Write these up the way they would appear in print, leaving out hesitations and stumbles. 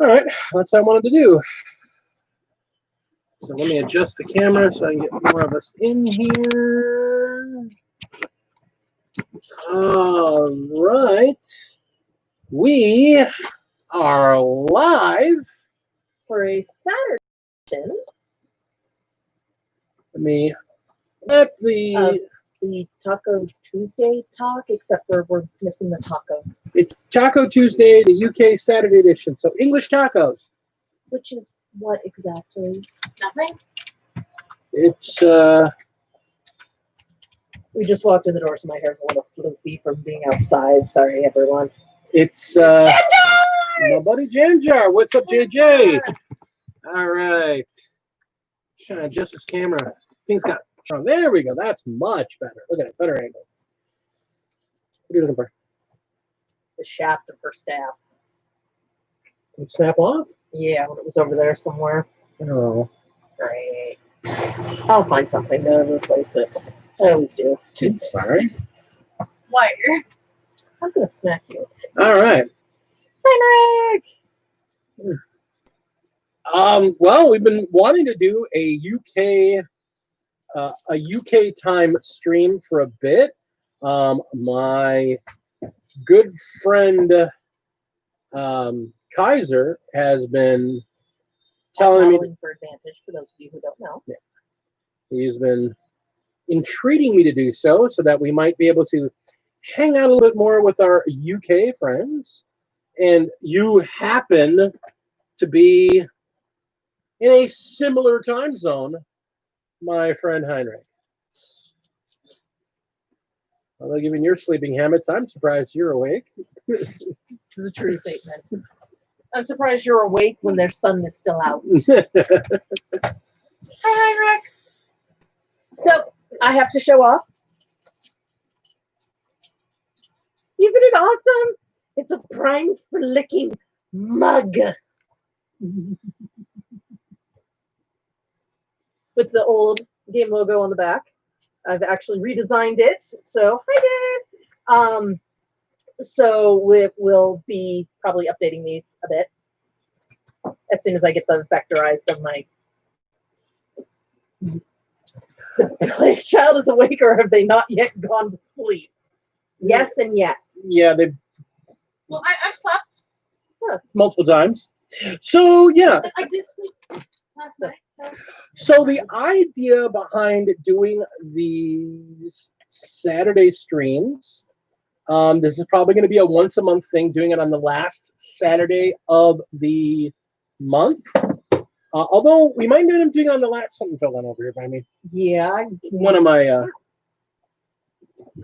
All right, that's what I wanted to do. So let me adjust the camera so I can get more of us in here. All right. We are live. For a Saturday. Let the Taco Tuesday talk, except for we're missing the tacos. It's Taco Tuesday, the UK Saturday edition. So English tacos. Which is what exactly? Nothing. It's We just walked in the door, so my hair's a little floofy from being outside. Sorry, everyone. It's my buddy Janjar. What's up, JJ? All right. Trying to adjust this camera. Things got strong. There we go. That's much better. Look at that. Better angle. What are you looking for? The shaft of her staff. Can it snap off? Yeah, when it was over there somewhere. Oh. Great. I'll find something to replace it. I always do. Sorry. Wire. I'm gonna smack you. All right. Heinrich! Well, we've been wanting to do a UK time stream for a bit. My good friend Kaiser has been telling me for advantage for those of you who don't know. Yeah. He's been entreating me to do so that we might be able to hang out a little bit more with our UK friends. And you happen to be in a similar time zone, my friend Heinrich. Although given your sleeping habits, I'm surprised you're awake. This is a true statement. I'm surprised you're awake when their sun is still out. Hi, Heinrich. So, I have to show off. Isn't it awesome? It's a prime for licking mug. With the old game logo on the back. I've actually redesigned it. So, hi, Dad. So we'll be probably updating these a bit as soon as I get them vectorized on my. The child is awake, or have they not yet gone to sleep? Yes and yes. Yeah, they've. Well, I've slept. Multiple times. So yeah. I did sleep last night. So the idea behind doing these Saturday streams, this is probably going to be a once a month thing, doing it on the last Saturday of the month. Although we might end up doing it on the last, something fell in over here by me. Yeah. One of my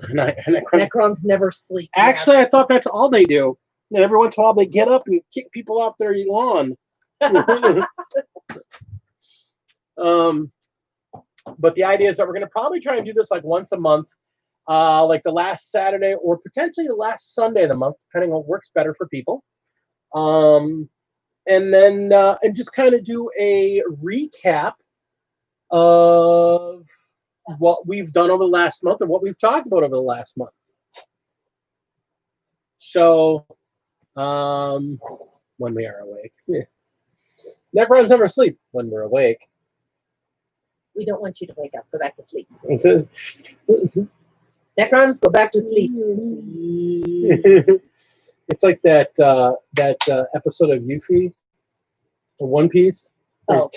Necrons never sleep. Actually, I thought that's all they do. And every once in a while they get up and kick people off their lawn. But the idea is that we're going to probably try and do this like once a month, like the last Saturday or potentially the last Sunday of the month, depending on what works better for people. And then and just kind of do a recap of what we've done over the last month and what we've talked about over the last month. So, when we are awake. Necrons never sleep when we're awake. We don't want you to wake up. Go back to sleep. Necrons, go back to sleep. It's like that episode of Yuffie, or One Piece. Oh.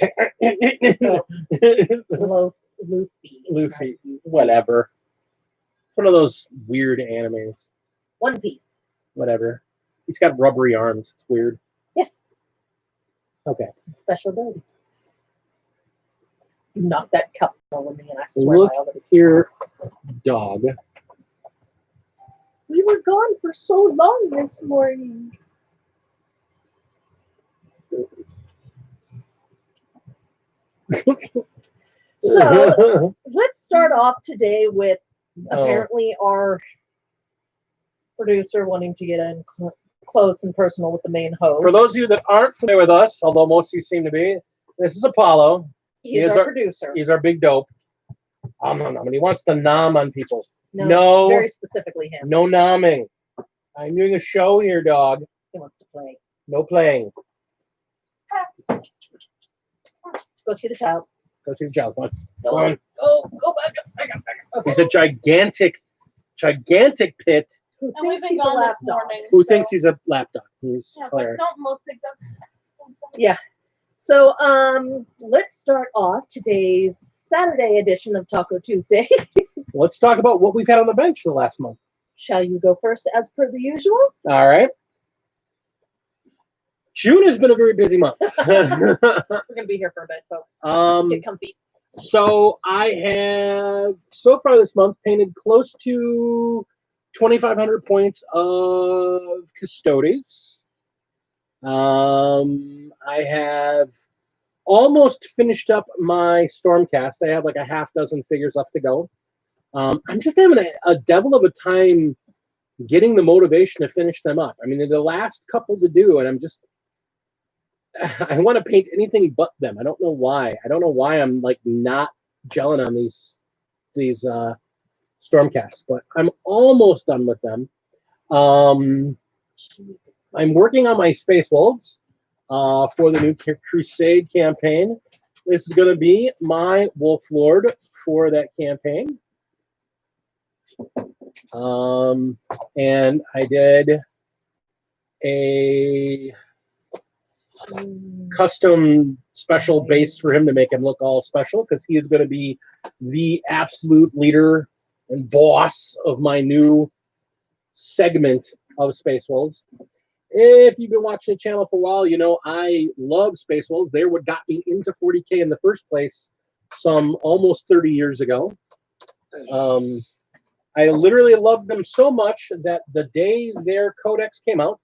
Luffy, whatever. One of those weird animes. One Piece. Whatever. He's got rubbery arms. It's weird. Yes. Okay. It's a special ability. You knocked that cup over me, and I swear Look by all that is here, dog. We were gone for so long this morning. So let's start off today with apparently our producer wanting to get in close and personal with the main host. For those of you that aren't familiar with us, although most of you seem to be, this is Apollo. He's our producer. He's our big dope. And he wants to nom on people. No, very specifically him. No nomming. I'm doing a show here, dog. He wants to play. No playing. Go see the child. Go see the child. Come on. Go Come on. Go back up. Back up. Okay. He's a gigantic pit. Who And we've thinks been he's a gone this lapdog? morning. Who so- thinks he's a lapdog? He's Yeah, but hilarious. don't most big dogs. Yeah. So let's start off today's Saturday edition of Taco Tuesday. Let's talk about what we've had on the bench for the last month. Shall you go first as per the usual? All right. June has been a very busy month. We're gonna be here for a bit, folks. Get comfy. So I have so far this month painted close to 2,500 points of Custodes. I have almost finished up my Stormcast. I have like a half dozen figures left to go. I'm just having a devil of a time getting the motivation to finish them up. I mean, they're the last couple to do, and I want to paint anything but them. I don't know why. I don't know why I'm like not gelling on these Stormcasts, but I'm almost done with them. I'm working on my Space Wolves for the new Crusade campaign. This is going to be my Wolf Lord for that campaign. And I did a custom special base for him to make him look all special, because he is going to be the absolute leader and boss of my new segment of Space Wolves. If you've been watching the channel for a while, you know I love Space Wolves. They're what got me into 40K in the first place some almost 30 years ago. I literally loved them so much that the day their codex came out,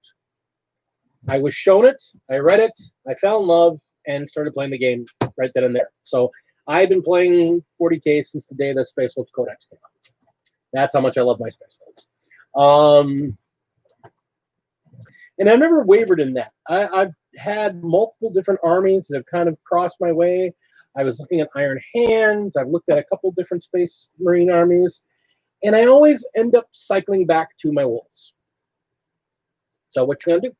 I was shown it, I read it, I fell in love, and started playing the game right then and there. So I've been playing 40K since the day the Space Wolves Codex came out. That's how much I love my Space Wolves. And I've never wavered in that. I've had multiple different armies that have kind of crossed my way. I was looking at Iron Hands. I've looked at a couple different Space Marine armies. And I always end up cycling back to my Wolves. So what you gonna do?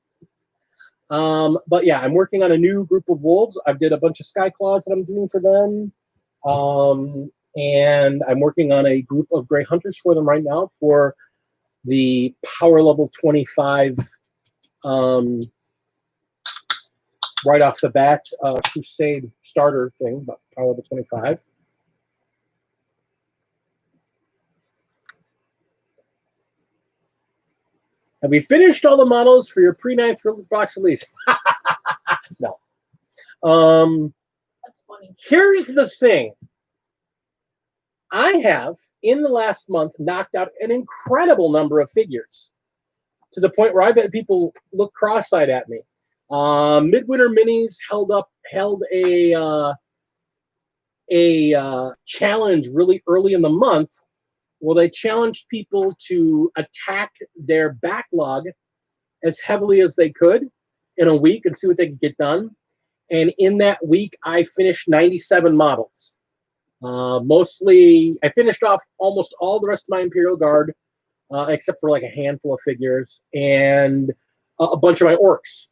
But yeah, I'm working on a new group of Wolves. I did a bunch of Sky Claws that I'm doing for them. And I'm working on a group of Grey Hunters for them right now for the power level 25 right off the bat Crusade starter thing, but power level 25. Have we finished all the models for your pre-9th box release? No. That's funny. Here's the thing. I have, in the last month, knocked out an incredible number of figures, to the point where I've had people look cross-eyed at me. Midwinter Minis held a challenge really early in the month. Well, they challenged people to attack their backlog as heavily as they could in a week and see what they could get done. And in that week, I finished 97 models. Mostly, I finished off almost all the rest of my Imperial Guard, except for like a handful of figures and a bunch of my orcs.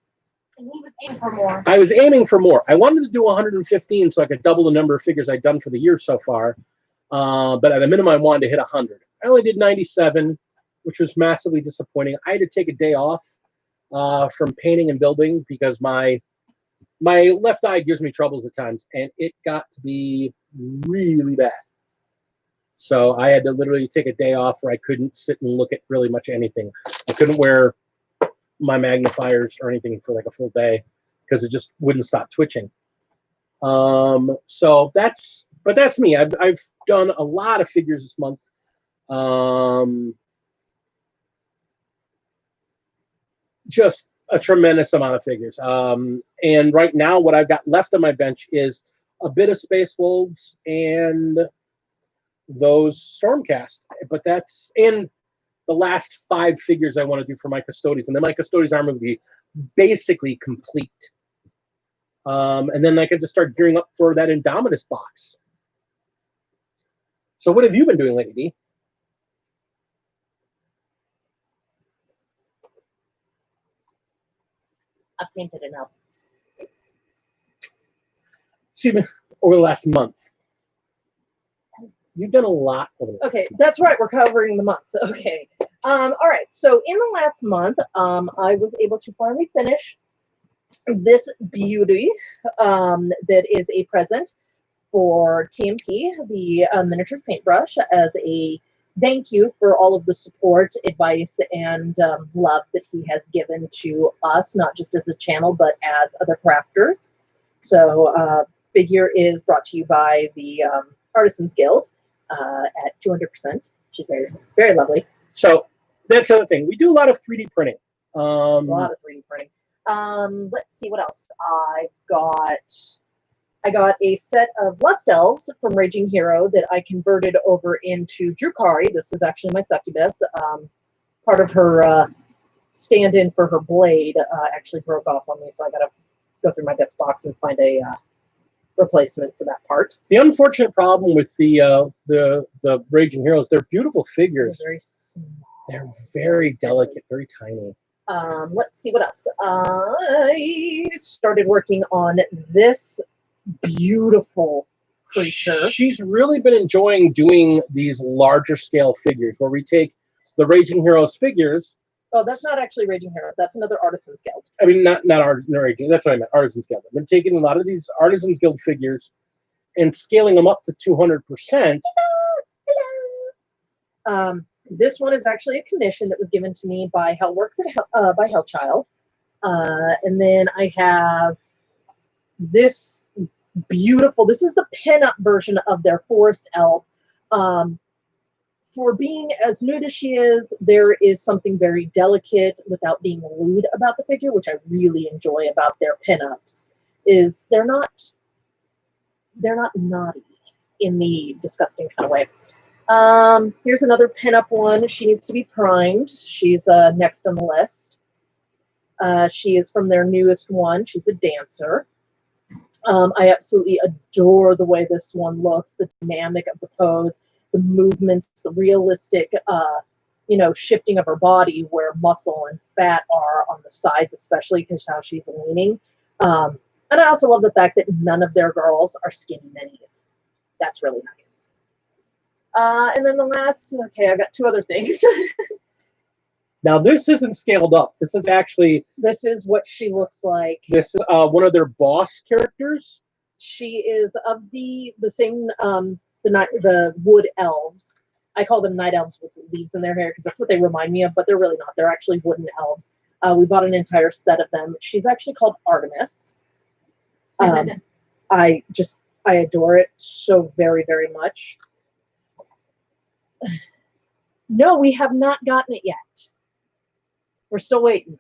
And he was aiming for more. I was aiming for more. I wanted to do 115 so I could double the number of figures I'd done for the year so far. But at a minimum, I wanted to hit 100. I only did 97, which was massively disappointing. I had to take a day off from painting and building because my left eye gives me troubles at times, and it got to be really bad. So I had to literally take a day off where I couldn't sit and look at really much anything. I couldn't wear my magnifiers or anything for like a full day because it just wouldn't stop twitching. So that's me. I've done a lot of figures this month. Just a tremendous amount of figures. And right now, what I've got left on my bench is a bit of Space Wolves and those Stormcast. But that's in the last 5 figures I want to do for my Custodes. And then my Custodes armor will be basically complete. And then I can just start gearing up for that Indominus box. So what have you been doing lately, Dee? I painted enough. Excuse me. over the last month? You've done a lot over the Okay, last month. that's right. We're covering the month. Okay. All right. So in the last month, I was able to finally finish this beauty that is a present for TMP, the miniatures paintbrush, as a thank you for all of the support, advice, and love that he has given to us, not just as a channel, but as other crafters. So figure is brought to you by the Artisans Guild at 200%. She's very, very lovely. So that's the other thing. We do a lot of 3D printing. A lot of 3D printing. Let's see what else I got a set of Lust Elves from Raging Hero that I converted over into Drukari. This is actually my succubus. Part of her stand-in for her blade actually broke off on me, so I got to go through my guts box and find a replacement for that part. The unfortunate problem with the Raging Heroes, they're beautiful figures. They're very small. They're very delicate, very tiny. Let's see what else. I started working on this beautiful creature. She's really been enjoying doing these larger scale figures where we take the Raging Heroes figures. Oh, that's not actually Raging Heroes. That's another Artisans Guild. I mean, not Raging. That's what I meant. Artisans Guild. I've been taking a lot of these Artisans Guild figures and scaling them up to 200%. This one is actually a commission that was given to me by Hellworks by Hellchild. And then I have this beautiful, this is the pin-up version of their Forest Elf. For being as nude as she is, there is something very delicate without being lewd about the figure, which I really enjoy about their pin-ups, is they're not naughty in the disgusting kind of way. Here's another pin-up one. She needs to be primed. She's next on the list. She is from their newest one. She's a dancer. I absolutely adore the way this one looks, the dynamic of the pose, the movements, the realistic, shifting of her body where muscle and fat are on the sides, especially because how she's leaning. And I also love the fact that none of their girls are skinny minis. That's really nice. And then the last, okay, I got two other things. Now, this isn't scaled up. This is actually... This is what she looks like. This is one of their boss characters. She is of the same, the wood elves. I call them night elves with leaves in their hair because that's what they remind me of, but they're really not. They're actually wooden elves. We bought an entire set of them. She's actually called Artemis. I adore it so very, very much. No, we have not gotten it yet. We're still waiting.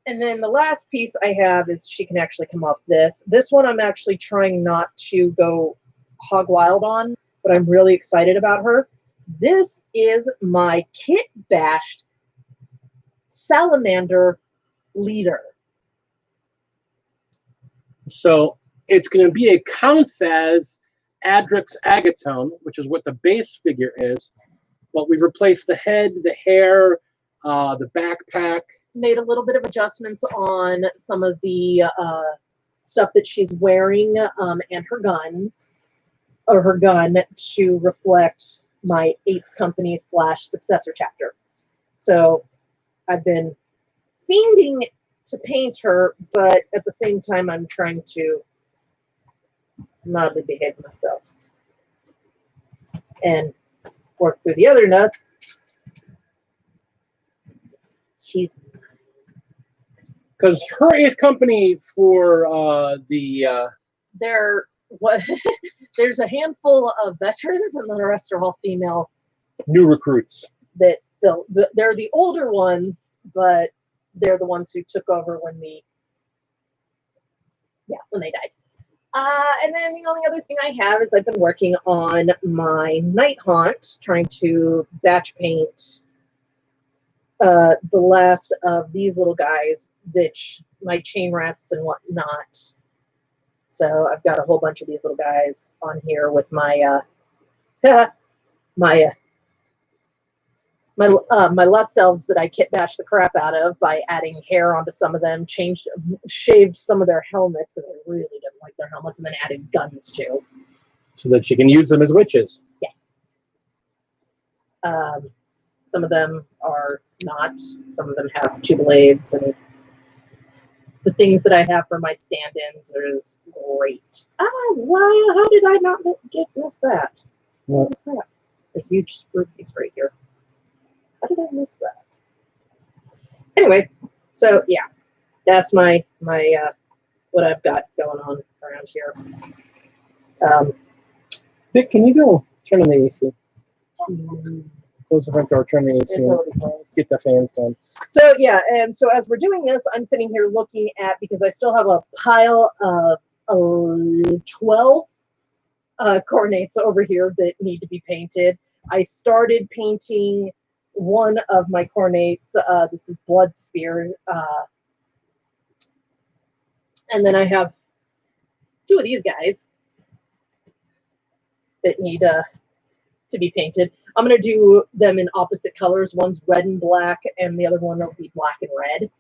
And then the last piece I have is she can actually come off this. This one I'm actually trying not to go hog wild on, but I'm really excited about her. This is my kit bashed salamander leader. So it's going to be a counts as Adrix Agatone, which is what the base figure is, but we've replaced the head, the hair, the backpack. Made a little bit of adjustments on some of the stuff that she's wearing and her guns, or her gun, to reflect my 8th company / successor chapter. So I've been fiending to paint her, but at the same time I'm trying to mildly behave myself and work through the otherness. She's because her 8th company for there's a handful of veterans and then the rest are all female new recruits that they're the older ones, but they're the ones who took over when they died. And then the only other thing I have is I've been working on my Night Haunt, trying to batch paint the last of these little guys, which my chain rats and whatnot. So I've got a whole bunch of these little guys on here with my my my Lust Elves that I kit bashed the crap out of by adding hair onto some of them, shaved some of their helmets because I really didn't like their helmets, and then added guns too. So that you can use them as witches. Yes. Some of them are not. Some of them have two blades, and the things that I have for my stand-ins is great. Wow, how did I not miss that? What? Holy crap. There's a huge screw piece right here. How did I miss that? Anyway, so yeah, that's my what I've got going on around here. Vic, can you go turn on the AC? Close the front door, turn the AC. It's already closed. Get the fans done. So yeah, and so as we're doing this, I'm sitting here looking at, because I still have a pile of 12 cornates over here that need to be painted. I started painting one of my cornates. This is Blood Spear. And then I have two of these guys that need to be painted. I'm going to do them in opposite colors. One's red and black, and the other one will be black and red.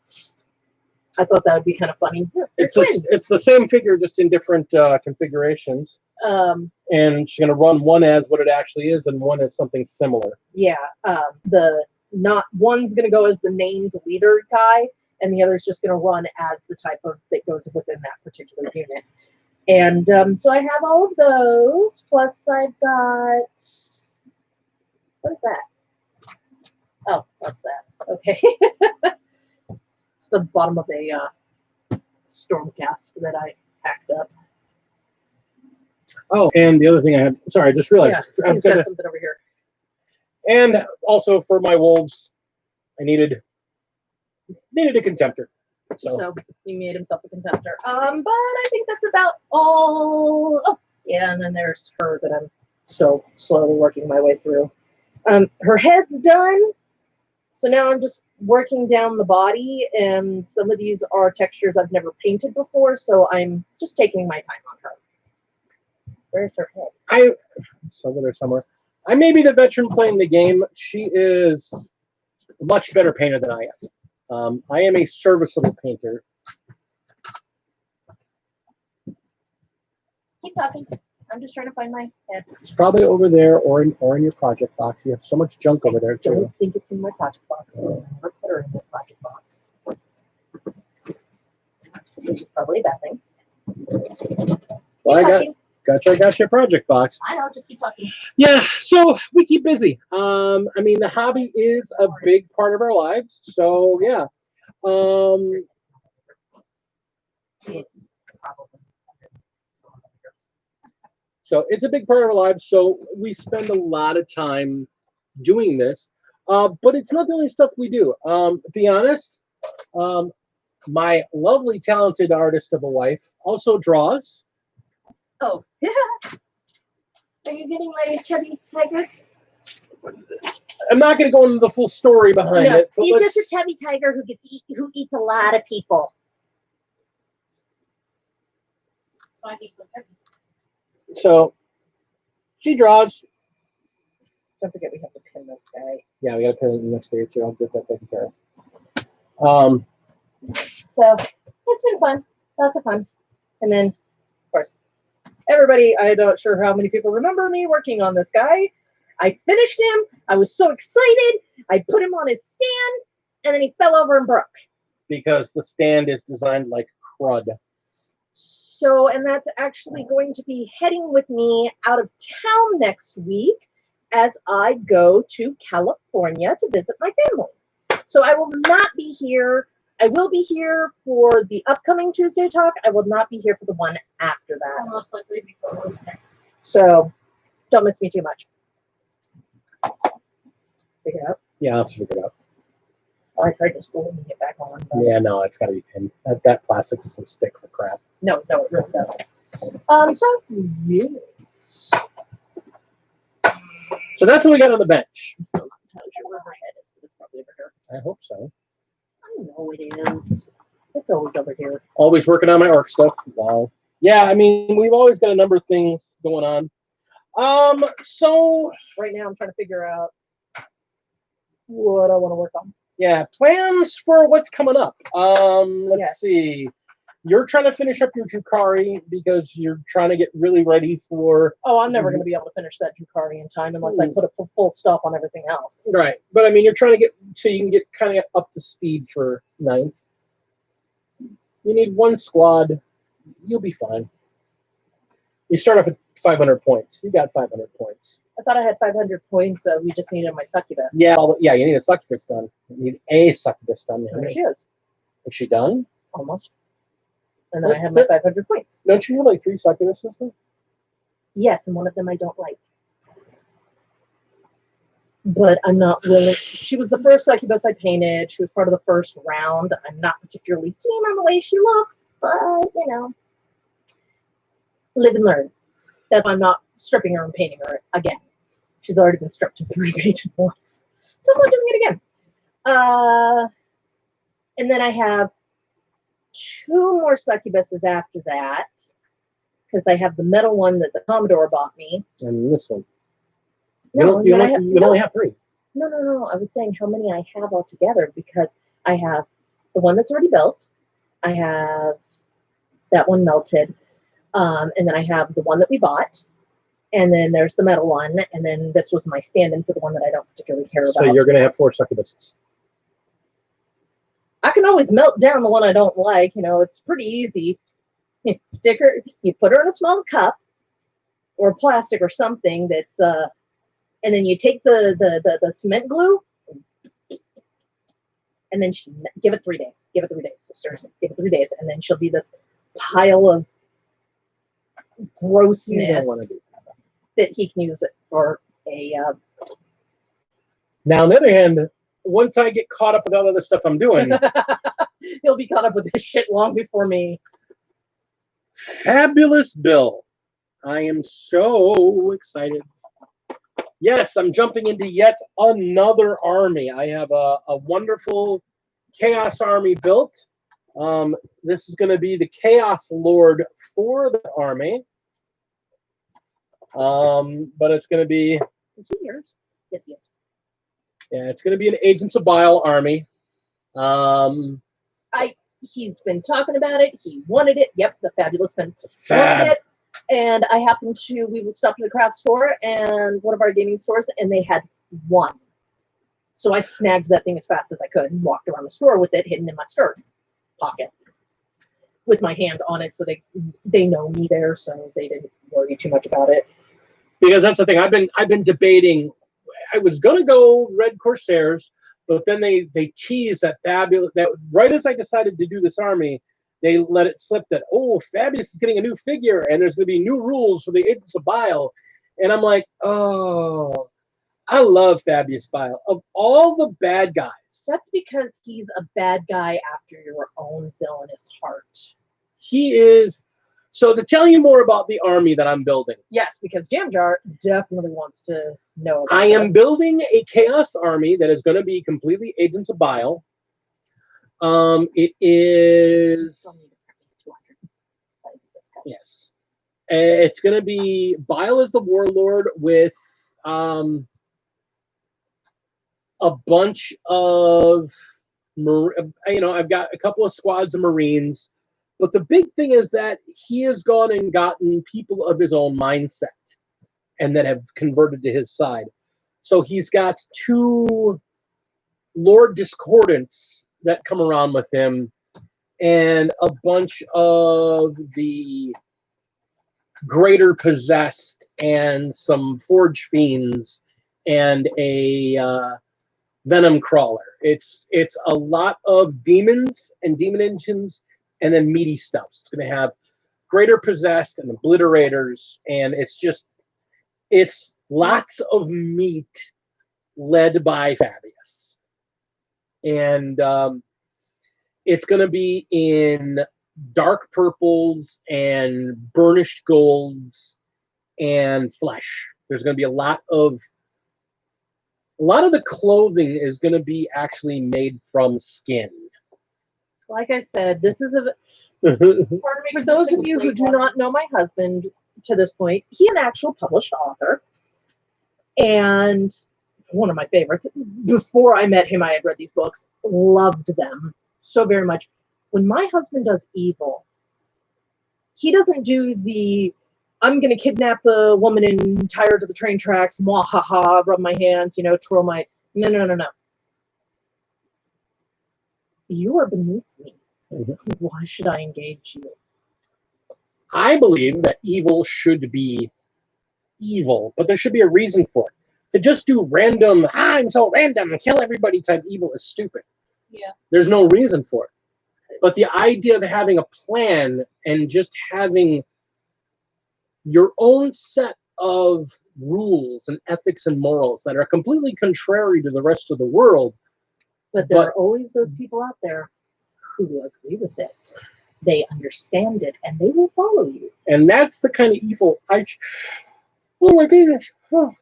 I thought that would be kind of funny. It's the same figure, just in different configurations. And she's going to run one as what it actually is, and one as something similar. Yeah. One's going to go as the named leader guy, and the other's just going to run as the type of that goes within that particular unit. And so I have all of those. Plus, I've got. What is that? Oh, what's that? Okay. It's the bottom of a Stormcast that I packed up. Oh, and the other thing I had, sorry, I just realized. Yeah, I've got something over here. And also for my wolves, I needed a contemptor. So he made himself a contemptor. But I think that's about all. Oh, yeah, and then there's her that I'm still slowly working my way through. Her head's done, so now I'm just working down the body, and some of these are textures I've never painted before, so I'm just taking my time on her. Where's her head? It's over there somewhere. I may be the veteran playing the game. She is a much better painter than I am. I am a serviceable painter. Keep talking. I'm just trying to find my head. It's probably over there or in your project box. You have so much junk over there I too. don't think it's in my project box. Because I never put her in the project box. Which is probably a bad thing. Well, I got your project box. I know, just keep talking. Yeah, so we keep busy. I mean, the hobby is a big part of our lives. So yeah. It's probably. So it's a big part of our lives. So we spend a lot of time doing this. But it's not the only stuff we do. To be honest, my lovely, talented artist of a wife also draws. Oh, yeah. Are you getting my chubby tiger? I'm not going to go into the full story behind it. But He's just a chubby tiger who eats a lot of people. So I think so. So she draws. Don't forget we have to pin this guy. Yeah, we got to pin it the next day or two. I'll get that taken care of. So it's been fun. Lots of fun. And then, of course, everybody, I'm not sure how many people remember me working on this guy. I finished him. I was so excited. I put him on his stand, and then he fell over and broke. Because the stand is designed like crud. So, and that's actually going to be heading with me out of town next week as I go to California to visit my family. So I will not be here. I will be here for the upcoming Tuesday talk. I will not be here for the one after that. Most likely before. So don't miss me too much. Figure it out. Yeah, I'll figure it out. Oh, I tried to spool and get back on. But Yeah, no, it's got to be pinned. That plastic doesn't stick for crap. no, it really doesn't. So yes. So that's what we got on the bench. I'm still not entirely sure where my head is, but it's probably over here. I hope so. I know it is. It's always over here. Always working on my orc stuff. Wow. Yeah, I mean, we've always got a number of things going on. So Right now, I'm trying to figure out what I want to work on. Yeah, plans for what's coming up. Let's Yes. see. You're trying to finish up your Drukari because you're trying to get really ready for. Oh, I'm never going to be able to finish that Drukari in time unless I put a full stop on everything else. Right, but I mean, you're trying to get so you can get kind of up to speed for 9th. You need 1 squad. You'll be fine. You start off at 500 points. You got 500 points. I thought I had 500 points. We just needed my succubus. Yeah, you need a succubus done. You need a succubus done. There she is. Is she done? Almost. And then I have my 500 points. Don't you have like 3 succubuses then? Yes, and one of them I don't like. But I'm not willing. She was the first succubus I painted. She was part of the first round. I'm not particularly keen on the way she looks, but, you know, live and learn. That's why I'm not stripping her and painting her again. She's already been stripped and repainted once. So I'm not doing it again. And then I have 2 more succubuses after that, because I have the metal one that the Commodore bought me. And this one. No, you only have 3. No. I was saying how many I have altogether, because I have the one that's already built. I have that one melted. And then I have the one that we bought. And then there's the metal one. And then this was my stand-in for the one that I don't particularly care about. So you're going to have 4 succubuses. I can always melt down the one I don't like. You know, it's pretty easy. You stick her, you put her in a small cup or plastic or something that's, and then you take the cement glue and then give it 3 days. Give it 3 days. So seriously, give it 3 days. And then she'll be this pile of grossness that he can use it for a. Now, on the other hand, once I get caught up with all the other stuff I'm doing, he'll be caught up with this shit long before me. Fabulous Bill. I am so excited. Yes, I'm jumping into yet another army. I have a wonderful Chaos army built. This is going to be the Chaos Lord for the army. But it's going to be... Is he yours? Yes, he is. Yeah, it's going to be an Agents of Bile army. He's been talking about it. He wanted it. Yep, the Fabulous Ben wanted it. And I happened to, we stopped at the craft store and one of our gaming stores, and they had one. So I snagged that thing as fast as I could and walked around the store with it hidden in my skirt pocket with my hand on it, so they know me there, so they didn't worry too much about it. Because that's the thing. I've been debating. I was gonna go Red Corsairs, but then they teased that Fabulous, that right as I decided to do this army, they let it slip that, oh, Fabulous is getting a new figure and there's gonna be new rules for the Agents of Bile. And I'm like, oh, I love Fabulous Bile. Of all the bad guys. That's because he's a bad guy after your own villainous heart. He is. So to tell you more about the army that I'm building. Yes, because Jamjar definitely wants to know about I am building a Chaos army that is going to be completely Agents of Bile. It is... Yes. It's going to be Bile as the warlord with a bunch of... I've got a couple of squads of Marines. But the big thing is that he has gone and gotten people of his own mindset and that have converted to his side. So he's got 2 Lord Discordants that come around with him and a bunch of the Greater Possessed and some Forge Fiends and a Venom Crawler. It's a lot of demons and demon engines and then meaty stuff. So it's going to have Greater Possessed and Obliterators, and it's lots of meat led by Fabius. And it's going to be in dark purples and burnished golds and flesh. There's going to be a lot of the clothing is going to be actually made from skin. Like I said, this is for those of you who do not know my husband to this point, he's an actual published author. And one of my favorites. Before I met him, I had read these books, loved them so very much. When my husband does evil, he doesn't do the I'm going to kidnap the woman and tie her to the train tracks, mwahaha, rub my hands, twirl my... No, no, no, no. You are beneath me. Why should I engage you? I believe that evil should be evil, but there should be a reason for it. To just do random, I'm so random, kill everybody type evil is stupid. Yeah. There's no reason for it. But the idea of having a plan and just having your own set of rules and ethics and morals that are completely contrary to the rest of the world. But there are always those people out there who agree with it. They understand it, and they will follow you. And that's the kind of evil oh my goodness. Oh,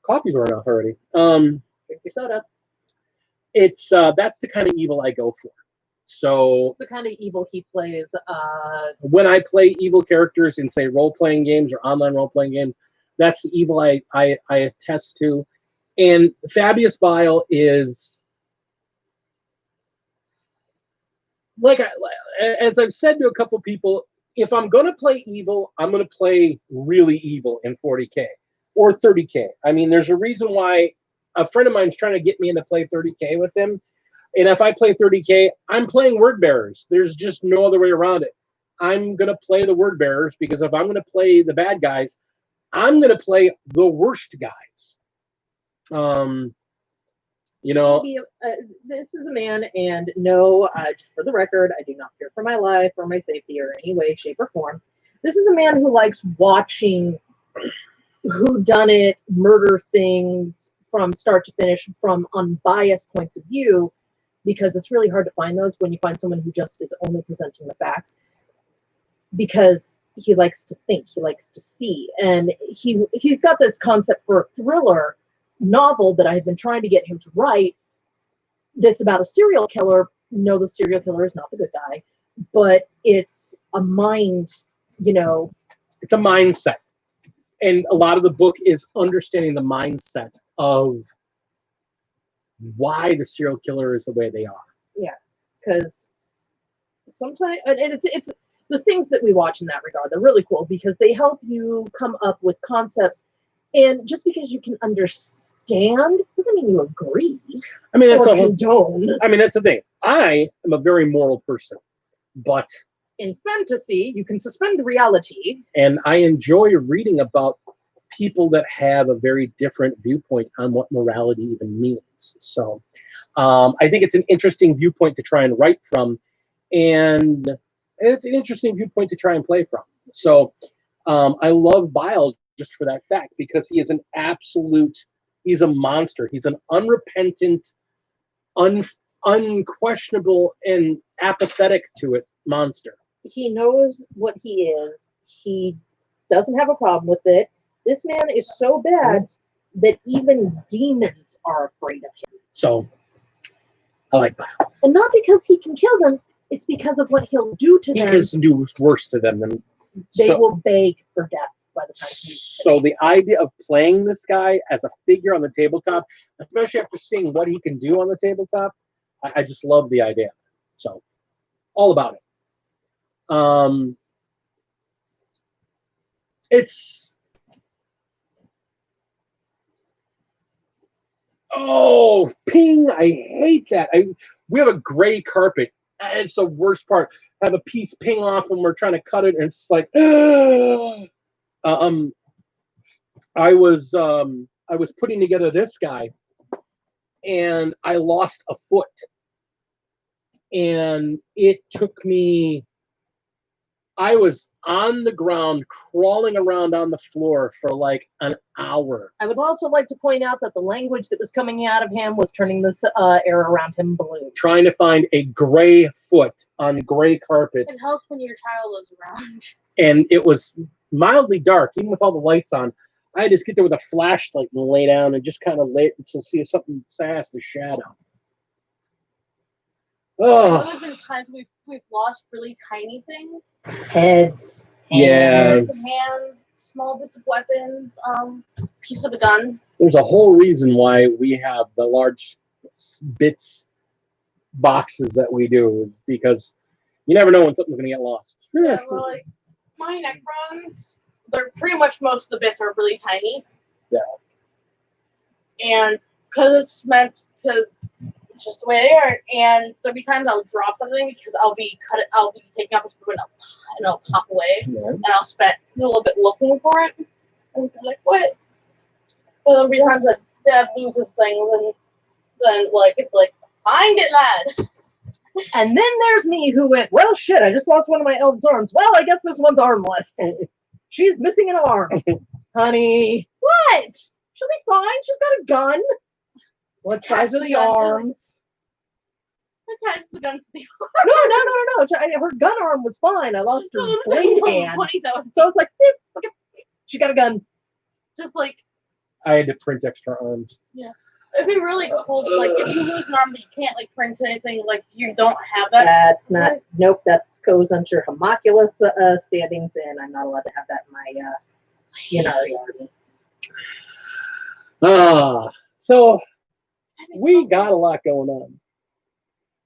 coffee's run off already. Drink your soda. It's that's the kind of evil I go for. So It's the kind of evil he plays. When I play evil characters in, say, role-playing games or online role-playing games, that's the evil I attest to. And Fabius Bile is, as I've said to a couple people, if I'm going to play evil, I'm going to play really evil in 40K or 30K. I mean, there's a reason why a friend of mine's trying to get me into play 30K with him. And if I play 30K, I'm playing word bearers. There's just no other way around it. I'm going to play the word bearers because if I'm going to play the bad guys, I'm going to play the worst guys. This is a man, and no, just for the record, I do not fear for my life or my safety or any way, shape, or form. This is a man who likes watching whodunit murder things from start to finish from unbiased points of view, because it's really hard to find those when you find someone who just is only presenting the facts, because he likes to think, he likes to see, and he's got this concept for a thriller novel that I've been trying to get him to write that's about a serial killer. No, the serial killer is not the good guy, but it's a mind, it's a mindset. And a lot of the book is understanding the mindset of why the serial killer is the way they are. Yeah, because sometimes, and it's the things that we watch in that regard, they're really cool because they help you come up with concepts. And just because you can understand doesn't mean you agree. I mean, that's condone. I mean, that's the thing. I am a very moral person, but in fantasy, you can suspend reality. And I enjoy reading about people that have a very different viewpoint on what morality even means. So I think it's an interesting viewpoint to try and write from, and it's an interesting viewpoint to try and play from. So I love Bile just for that fact, because he is he's a monster. He's an unrepentant, unquestionable, and apathetic to it monster. He knows what he is. He doesn't have a problem with it. This man is so bad that even demons are afraid of him. So I like Bile. And not because he can kill them, it's because of what he'll do to them. He can do worse to them than they will beg for death by the time he's so the idea of playing this guy as a figure on the tabletop, especially after seeing what he can do on the tabletop, I just love the idea. So all about it. It's ping! I hate that. We have a gray carpet. It's the worst part. Have a piece ping off when we're trying to cut it, and it's like, I was putting together this guy, and I lost a foot, and it took me. I was on the ground, crawling around on the floor for like an hour. I would also like to point out that the language that was coming out of him was turning this air around him blue. Trying to find a gray foot on gray carpet. It helps when your child is around. And it was mildly dark, even with all the lights on. I had to just get there with a flashlight and lay down and just kind of lay to see if something fast as shadow. There have been times we've lost really tiny things. Heads. Yeah. Hands, small bits of weapons. piece of a gun. There's a whole reason why we have the large bits boxes that we do, is because you never know when something's going to get lost. Yeah, well, like my Necrons, they're pretty much most of the bits are really tiny. Yeah. And because it's meant to, it's just the way they are. And there'll be times I'll drop something because I'll be taking out this book and it'll pop away, and I'll spend a little bit looking for it, and be like, what? But there'll be times that Dad loses things, and then like it's like, find it, lad. And then there's me who went, well, shit, I just lost one of my elves' arms. Well, I guess this one's armless. She's missing an arm. Honey, what? She'll be fine. She's got a gun. What size are the arms? Attach the gun to the No. Her gun arm was fine. I lost her blade hand. So I was like, okay. She got a gun. Just like, I had to print extra arms. yeah. It'd be really cool to, like, if you lose an arm but you can't, like, print anything, like, you don't have that. That's not, nope, that's goes under homunculus standings, and I'm not allowed to have that in my Yanari army. So we got a lot going on.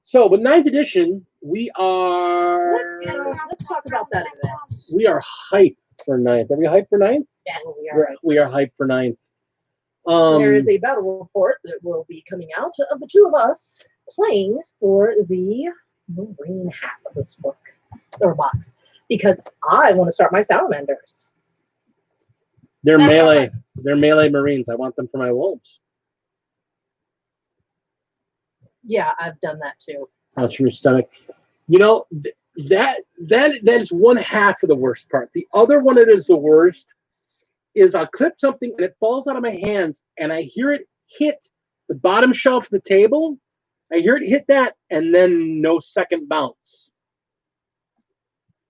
So with 9th edition, we are... Let's talk about that event. We are hyped for 9th. Are we hyped for 9th? Yes. We are hyped for 9th. There is a battle report that will be coming out of the two of us playing for the Marine half of this book or box, because I want to start my salamanders. They're melee. They're melee Marines. I want them for my wolves. Yeah, I've done that too. Punch from your stomach. You know, that is one half of the worst part. The other one that is the worst is I'll clip something and it falls out of my hands and I hear it hit the bottom shelf of the table. I hear it hit that and then no second bounce.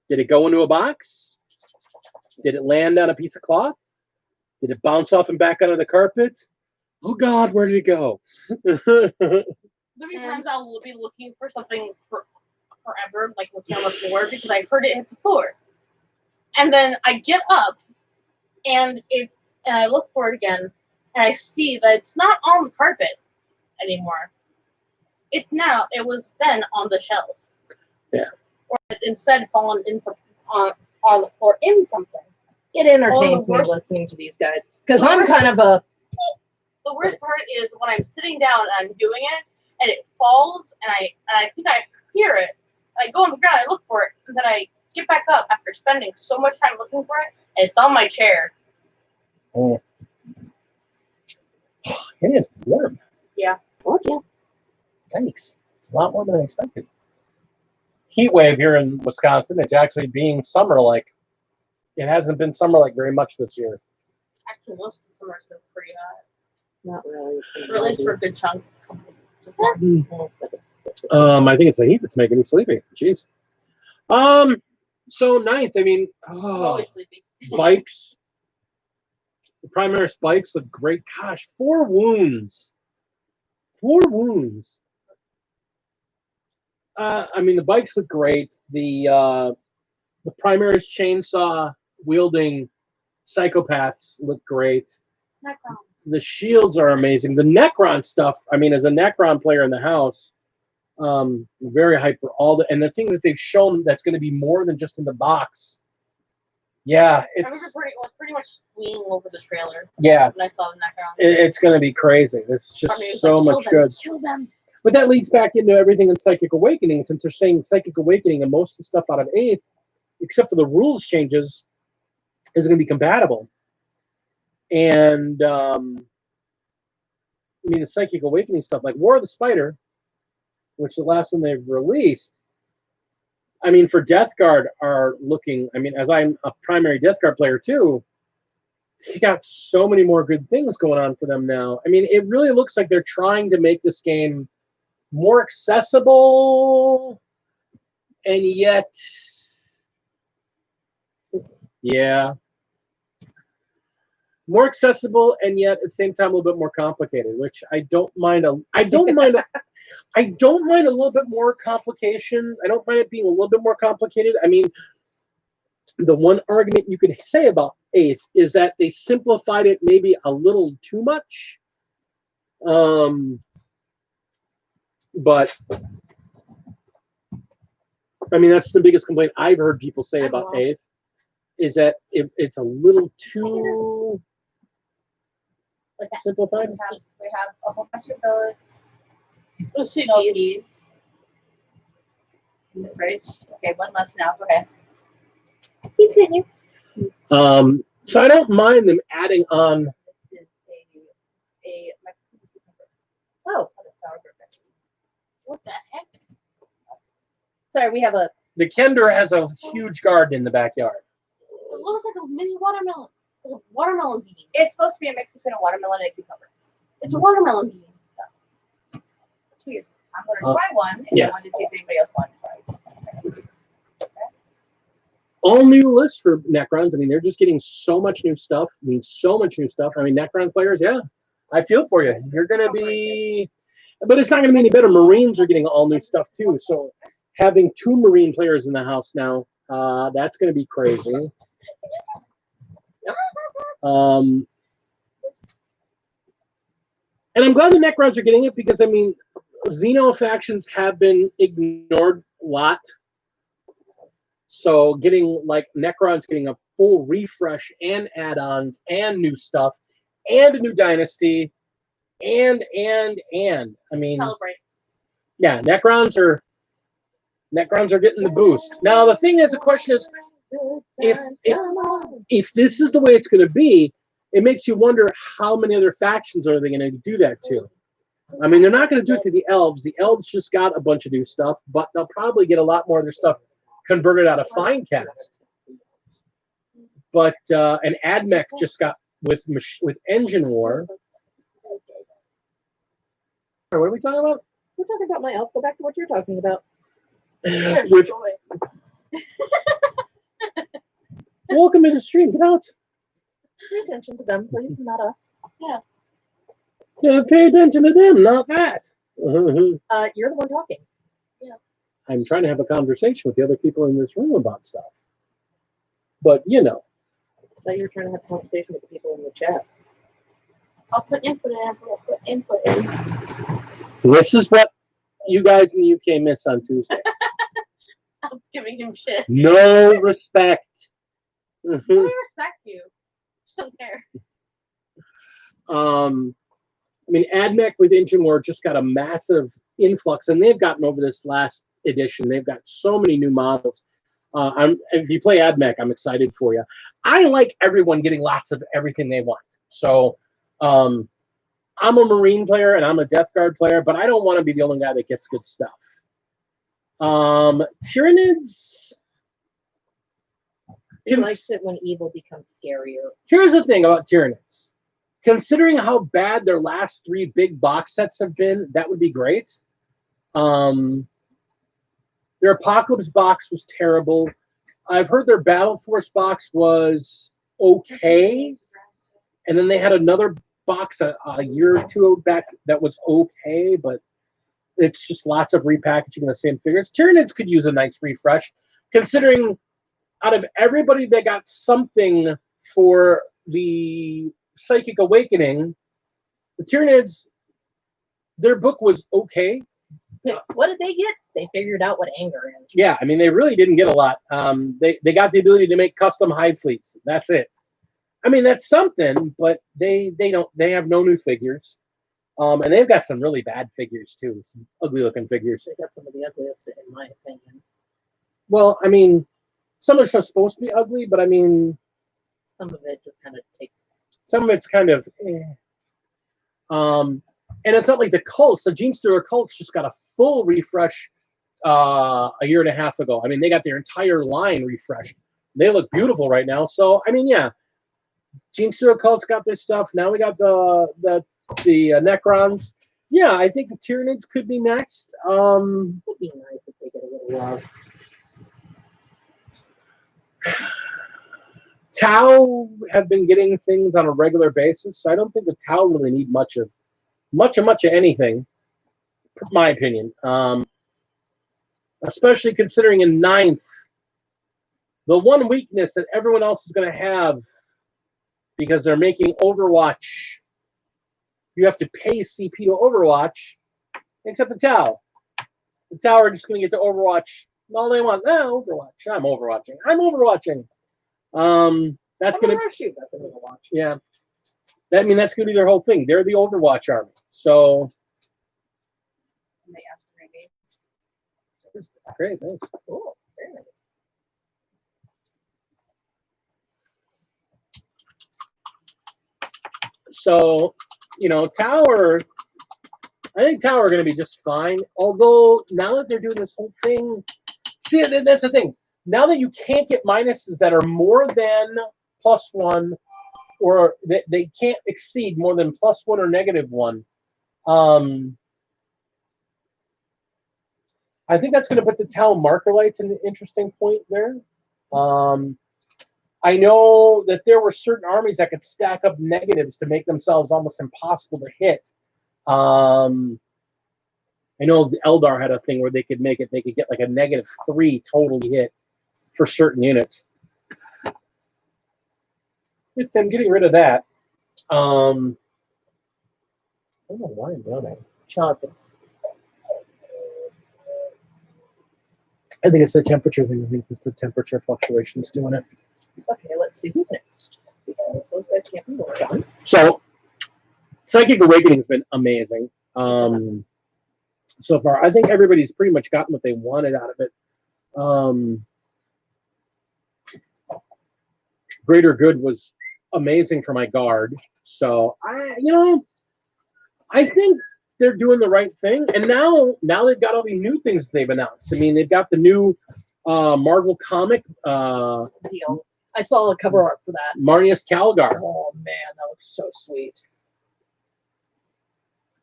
Did it go into a box? Did it land on a piece of cloth? Did it bounce off and back onto the carpet? Oh God, where did it go? There'll be times I'll be looking for something forever, like looking on the floor, because I heard it hit the floor. And then I get up and I look for it again, and I see that it's not on the carpet anymore. It was then on the shelf. Yeah. Or it instead fallen on the floor in something. It entertains me listening to these guys, because I'm kind of a... The worst part is when I'm sitting down and I'm doing it, and it falls, and I think I hear it. I go on the ground, I look for it, and then I get back up after spending so much time looking for it, and it's on my chair. Oh. It is warm. Yeah. Oh, yeah. Thanks. It's a lot more than I expected. Heat wave here in Wisconsin. It's actually being summer-like. It hasn't been summer-like very much this year. Actually, most of the summer's been pretty hot. Not really. Really, for a good chunk. Just I think it's the heat that's making me sleepy. Jeez. So 9th, I mean, I'm always sleepy. bikes. The primary spikes look great. Gosh, 4 wounds. 4 wounds. I mean, the bikes look great. The Primaris chainsaw wielding psychopaths look great. Necrons. The shields are amazing. The Necron stuff, I mean, as a Necron player in the house, very hyped for all the things that they've shown that's going to be more than just in the box. Yeah, I was pretty much squealing over the trailer. Yeah, when I saw the Necrons. It's going to be crazy. It's just so much good. Kill them. But that leads back into everything in Psychic Awakening, since they're saying Psychic Awakening and most of the stuff out of 8th, except for the rules changes, is going to be compatible. And I mean, the Psychic Awakening stuff, like War of the Spider, which is the last one they've released, I mean, for Death Guard are looking, I mean, as I'm a primary Death Guard player too, they got so many more good things going on for them now. I mean, it really looks like they're trying to make this game more accessible, and yet, yeah, more accessible, and yet at the same time a little bit more complicated, which I don't mind. I don't mind a little bit more complication. I don't mind it being a little bit more complicated. I mean, The one argument you could say about 8th is that they simplified it maybe a little too much. But I mean, that's the biggest complaint I've heard people say about 8th is that it's a little too simplified. We have a whole bunch of those snow peas in the fridge. Okay, one less now. Go ahead. Continue. So I don't mind them adding on. This is a Mexican cucumber. Oh, What a sourdough. What the heck? sorry, we have a. The Kender has a huge garden in the backyard. It looks like a mini watermelon. Like a watermelon bean. It's supposed to be a mix between a watermelon and a cucumber. It's a watermelon bean. So it's weird. I'm gonna try one and yeah. I want to see if anybody else wants to try. All new list for Necrons. I mean, they're just getting so much new stuff. I mean, so much new stuff. I mean, Necron players, yeah, I feel for you. You're going to be, but it's not going to be any better. Marines are getting all new stuff too. So having 2 Marine players in the house now, that's going to be crazy. And I'm glad the Necrons are getting it because, I mean, Xeno factions have been ignored a lot. So getting like Necrons getting a full refresh and add-ons and new stuff and a new dynasty and I mean Celebrate. yeah, Necrons are getting the boost. Now the thing is, the question is if this is the way it's going to be, it makes you wonder how many other factions are they going to do that to. I mean, they're not going to do it to the elves. The elves just got a bunch of new stuff, but they'll probably get a lot more of their stuff converted out of Finecast. But an AdMech just got with Engine War. What are we talking about? We're talking about my elf. Go back to what you're talking about. With, welcome to the stream. Get out. Pay attention to them, please, not us. Yeah, pay attention to them, not that. You're the one talking. I'm trying to have a conversation with the other people in this room about stuff. But, you know. I thought you were trying to have a conversation with the people in the chat. I'll put input in. I'll put input in. This is what you guys in the UK miss on Tuesdays. I was giving him shit. No respect. I respect you. Just don't care. I mean, AdMech with Engine War just got a massive influx, and they've gotten over this last edition. They've got so many new models. If you play AdMech, I'm excited for you. I like everyone getting lots of everything they want. So I'm a Marine player and I'm a Death Guard player, but I don't want to be the only guy that gets good stuff. Tyranids. He likes it when evil becomes scarier. Here's the thing about Tyranids. Considering how bad their last 3 big box sets have been, that would be great. Their Apocalypse box was terrible. I've heard their Battle Force box was okay. And then they had another box a year or 2 back that was okay, but it's just lots of repackaging of the same figures. Tyranids could use a nice refresh, considering out of everybody that got something for the Psychic Awakening, the Tyranids, their book was okay. What did they get? They figured out what anger is. Yeah, I mean, they really didn't get a lot. They got the ability to make custom hide fleets. That's it. I mean, that's something, but they have no new figures. And they've got some really bad figures too, some ugly looking figures. They got some of the ugliest, in my opinion. Well, I mean, some are supposed to be ugly, but I mean, some of it just kind of takes. Some of it's kind of, and it's not like the cults. The Gene Stealer cults just got a full refresh a year and a half ago. I mean, they got their entire line refreshed. They look beautiful right now. So, I mean, yeah, Gene Stealer cults got their stuff. Now we got the Necrons. Yeah, I think the Tyranids could be next. Would be nice if they get a little love. Tau have been getting things on a regular basis, so I don't think the Tau really need much of anything, in my opinion. Especially considering in 9th, The one weakness that everyone else is going to have because they're making Overwatch, you have to pay CP to Overwatch, except the Tau. The Tau are just going to get to Overwatch all they want. Overwatch. I'm overwatching. That's going to shoot. That's an Overwatch. Yeah. That's going to be their whole thing. They're the Overwatch army. So Somebody asked for my name. great, thanks. Cool. Very nice. So, Tower. I think Tower are going to be just fine. Although now that they're doing this whole thing, see, that's the thing. Now that you can't get minuses that are more than +1, or they can't exceed more than +1 or -1. I think that's going to put the Tau marker lights in an interesting point there. I know that there were certain armies that could stack up negatives to make themselves almost impossible to hit. I know the Eldar had a thing where they could get like a -3 totally hit for certain units. With them getting rid of that, I don't know why I'm running. Chocolate. I think it's the temperature thing. I think it's the temperature fluctuations doing it. Okay, let's see who's next. Because those guys can't be worked on. So, Psychic Awakening has been amazing so far. I think everybody's pretty much gotten what they wanted out of it. Greater Good was amazing for my guard. So, I think they're doing the right thing. And now they've got all these new things they've announced. I mean, they've got the new Marvel comic. Deal. I saw a cover art for that. Marnius Calgar. Oh, man, that looks so sweet.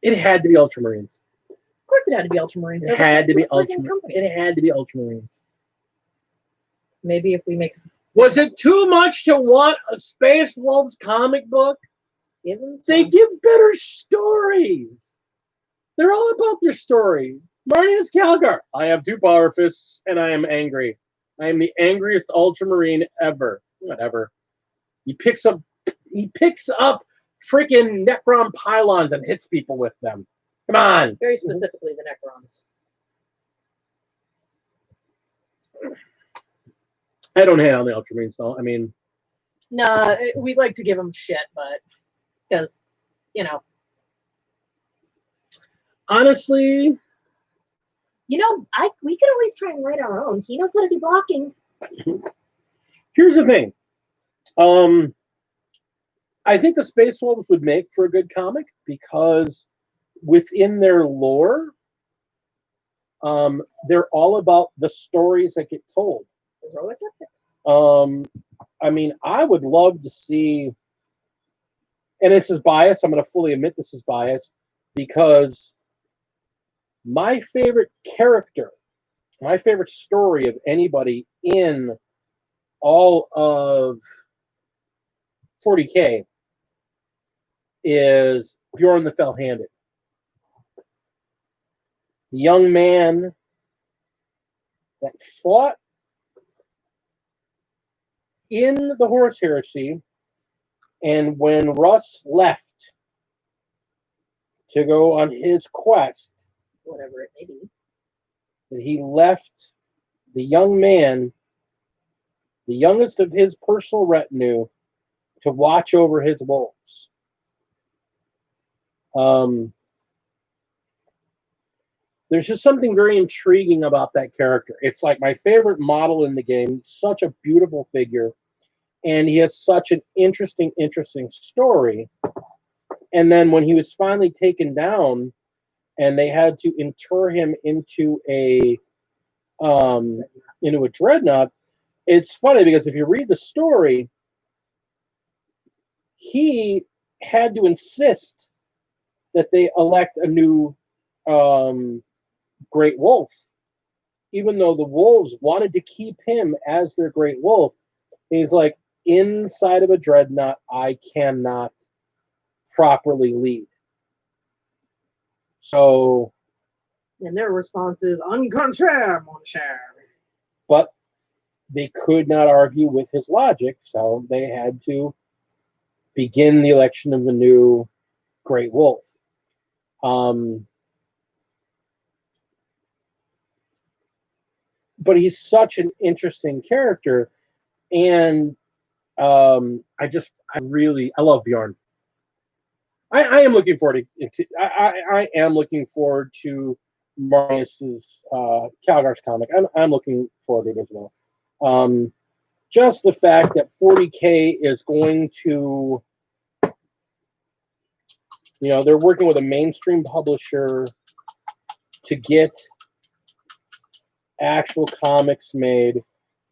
It had to be Ultramarines. Of course it had to be Ultramarines. It had to be Ultramarines. Ultramarines. Maybe if we make... Was it too much to want a Space Wolves comic book? Give them They give better stories. They're all about their story. Marnius Calgar. I have 2 power fists, and I am angry. I am the angriest Ultramarine ever. Whatever. He picks up freaking Necron pylons and hits people with them. Come on. Very specifically the Necrons. I don't hate on the Ultramarines, though. I mean... Nah, we like to give them shit, but... Because, Honestly... we could always try and write our own. He knows how to do blocking. Here's the thing. I think the Space Wolves would make for a good comic because within their lore, they're all about the stories that get told. Heroic epics. I mean, I would love to see, and this is biased, I'm going to fully admit this is biased, because my favorite character, my favorite story of anybody in all of 40K is Bjorn the Fell-Handed. The young man that fought in the Horus Heresy, and when Russ left to go on his quest, Whatever it may be. that he left the young man, the youngest of his personal retinue, to watch over his wolves. There's just something very intriguing about that character. It's like my favorite model in the game. Such a beautiful figure. And he has such an interesting story. And then when he was finally taken down and they had to inter him into a dreadnought, it's funny because if you read the story, he had to insist that they elect a new Great Wolf, even though the wolves wanted to keep him as their Great Wolf. He's like, inside of a dreadnought, I cannot properly lead. So, and their response is, "En contraire, mon cher." But they could not argue with his logic, so they had to begin the election of the new Great Wolf. But he's such an interesting character, and I love Bjorn. I am looking forward to. I am looking forward to Marius's Calgar's comic. I'm looking forward to it as well. Just the fact that 40K is going to, they're working with a mainstream publisher to get actual comics made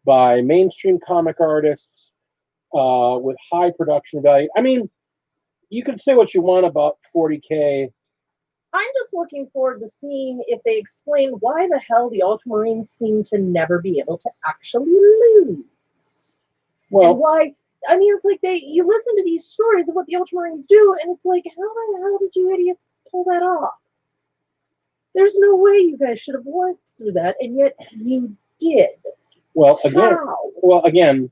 by mainstream comic artists with high production value. I mean, you can say what you want about 40K. I'm just looking forward to seeing if they explain why the hell the Ultramarines seem to never be able to actually lose. Well, and why, I mean, it's like you listen to these stories of what the Ultramarines do, and it's like, how the hell did you idiots pull that off? There's no way you guys should have worked through that, and yet you did. Well, How? again,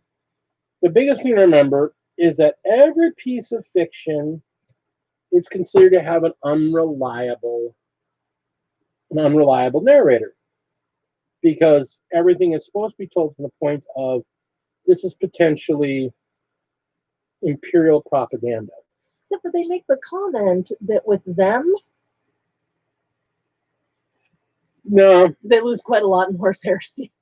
the biggest thing to remember is that every piece of fiction is considered to have an unreliable narrator, because everything is supposed to be told from the point of this is potentially imperial propaganda. Except that they make the comment that with them, No, they lose quite a lot in horse heresy.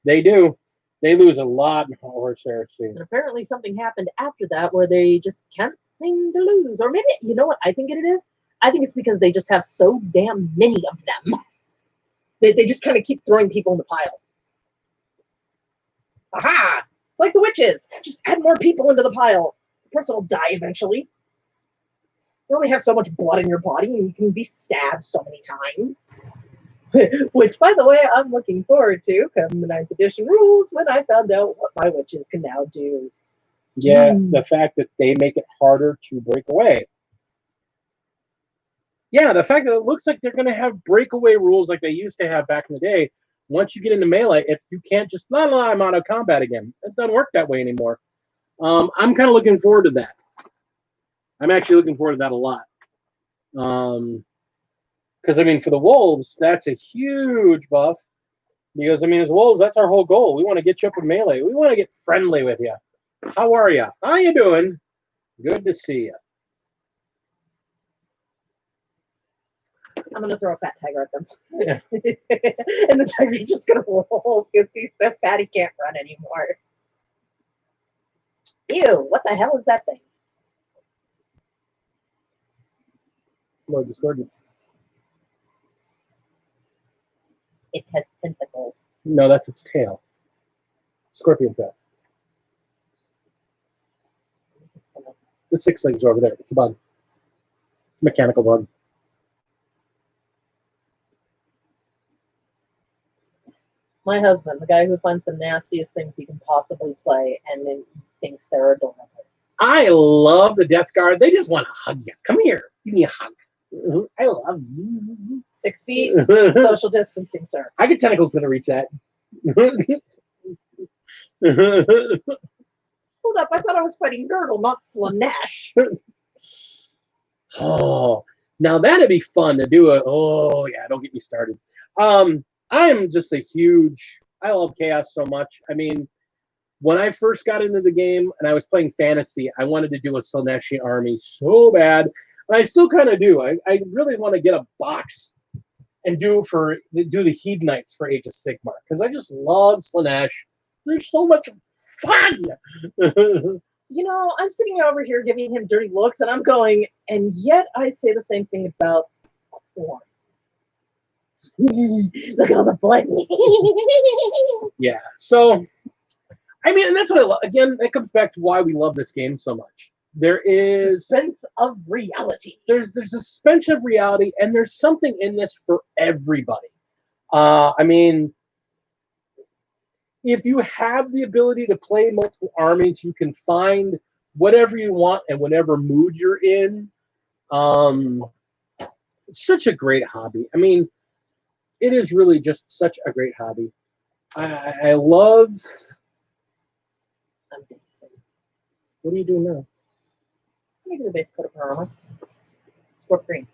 they do. They lose a lot in horse heresy. And apparently something happened after that where they just can't seem to lose. Or maybe, you know what I think it is? I think it's because they just have so damn many of them. They just kind of keep throwing people in the pile. Aha! It's like the witches. Just add more people into the pile. The person will die eventually. You only have so much blood in your body, and you can be stabbed so many times. Which, by the way, I'm looking forward to come the 9th edition rules when I found out what my witches can now do. Yeah, the fact that they make it harder to break away. Yeah, the fact that it looks like they're going to have breakaway rules like they used to have back in the day. Once you get into melee, if you can't just I'm out of combat again. It doesn't work that way anymore. I'm kind of looking forward to that. I'm actually looking forward to that a lot. Because, I mean, for the Wolves, that's a huge buff. Because, I mean, as Wolves, that's our whole goal. We want to get you up in melee. We want to get friendly with you. How are you? How you doing? Good to see you. I'm going to throw a fat tiger at them. Yeah. And the tiger's just going to roll because he's so fat he can't run anymore. Ew, what the hell is that thing? Lord Discordant. It has tentacles. No, that's its tail. Scorpion tail. The 6 legs are over there. It's a bug. It's a mechanical bug. My husband, the guy who finds the nastiest things he can possibly play and then thinks they're adorable. I love the Death Guard. They just want to hug you. Come here. Give me a hug. I love you. 6 feet, social distancing, sir. I get tentacles to reach that. Hold up, I thought I was fighting Gurgle, not Slanesh. Oh, now that'd be fun to do. Oh, yeah, don't get me started. I'm just I love Chaos so much. I mean, when I first got into the game and I was playing fantasy, I wanted to do a Slaneshi army so bad. And I still kind of do. I really want to get a box and do the Hedonites for Age of Sigmar, because I just love Slanesh. They're so much fun. You know, I'm sitting over here giving him dirty looks, and I'm going, and yet I say the same thing about Khorne. Look at all the blood. Yeah. So, I mean, and that's what I love. Again, that comes back to why we love this game so much. There is suspense of reality. There's a suspension of reality, and there's something in this for everybody. I mean, if you have the ability to play multiple armies, you can find whatever you want and whatever mood you're in. It's such a great hobby. I mean, it is really just such a great hobby. I love. I'm dancing. What are you doing now? Maybe the base coat of her armor. It's warp green.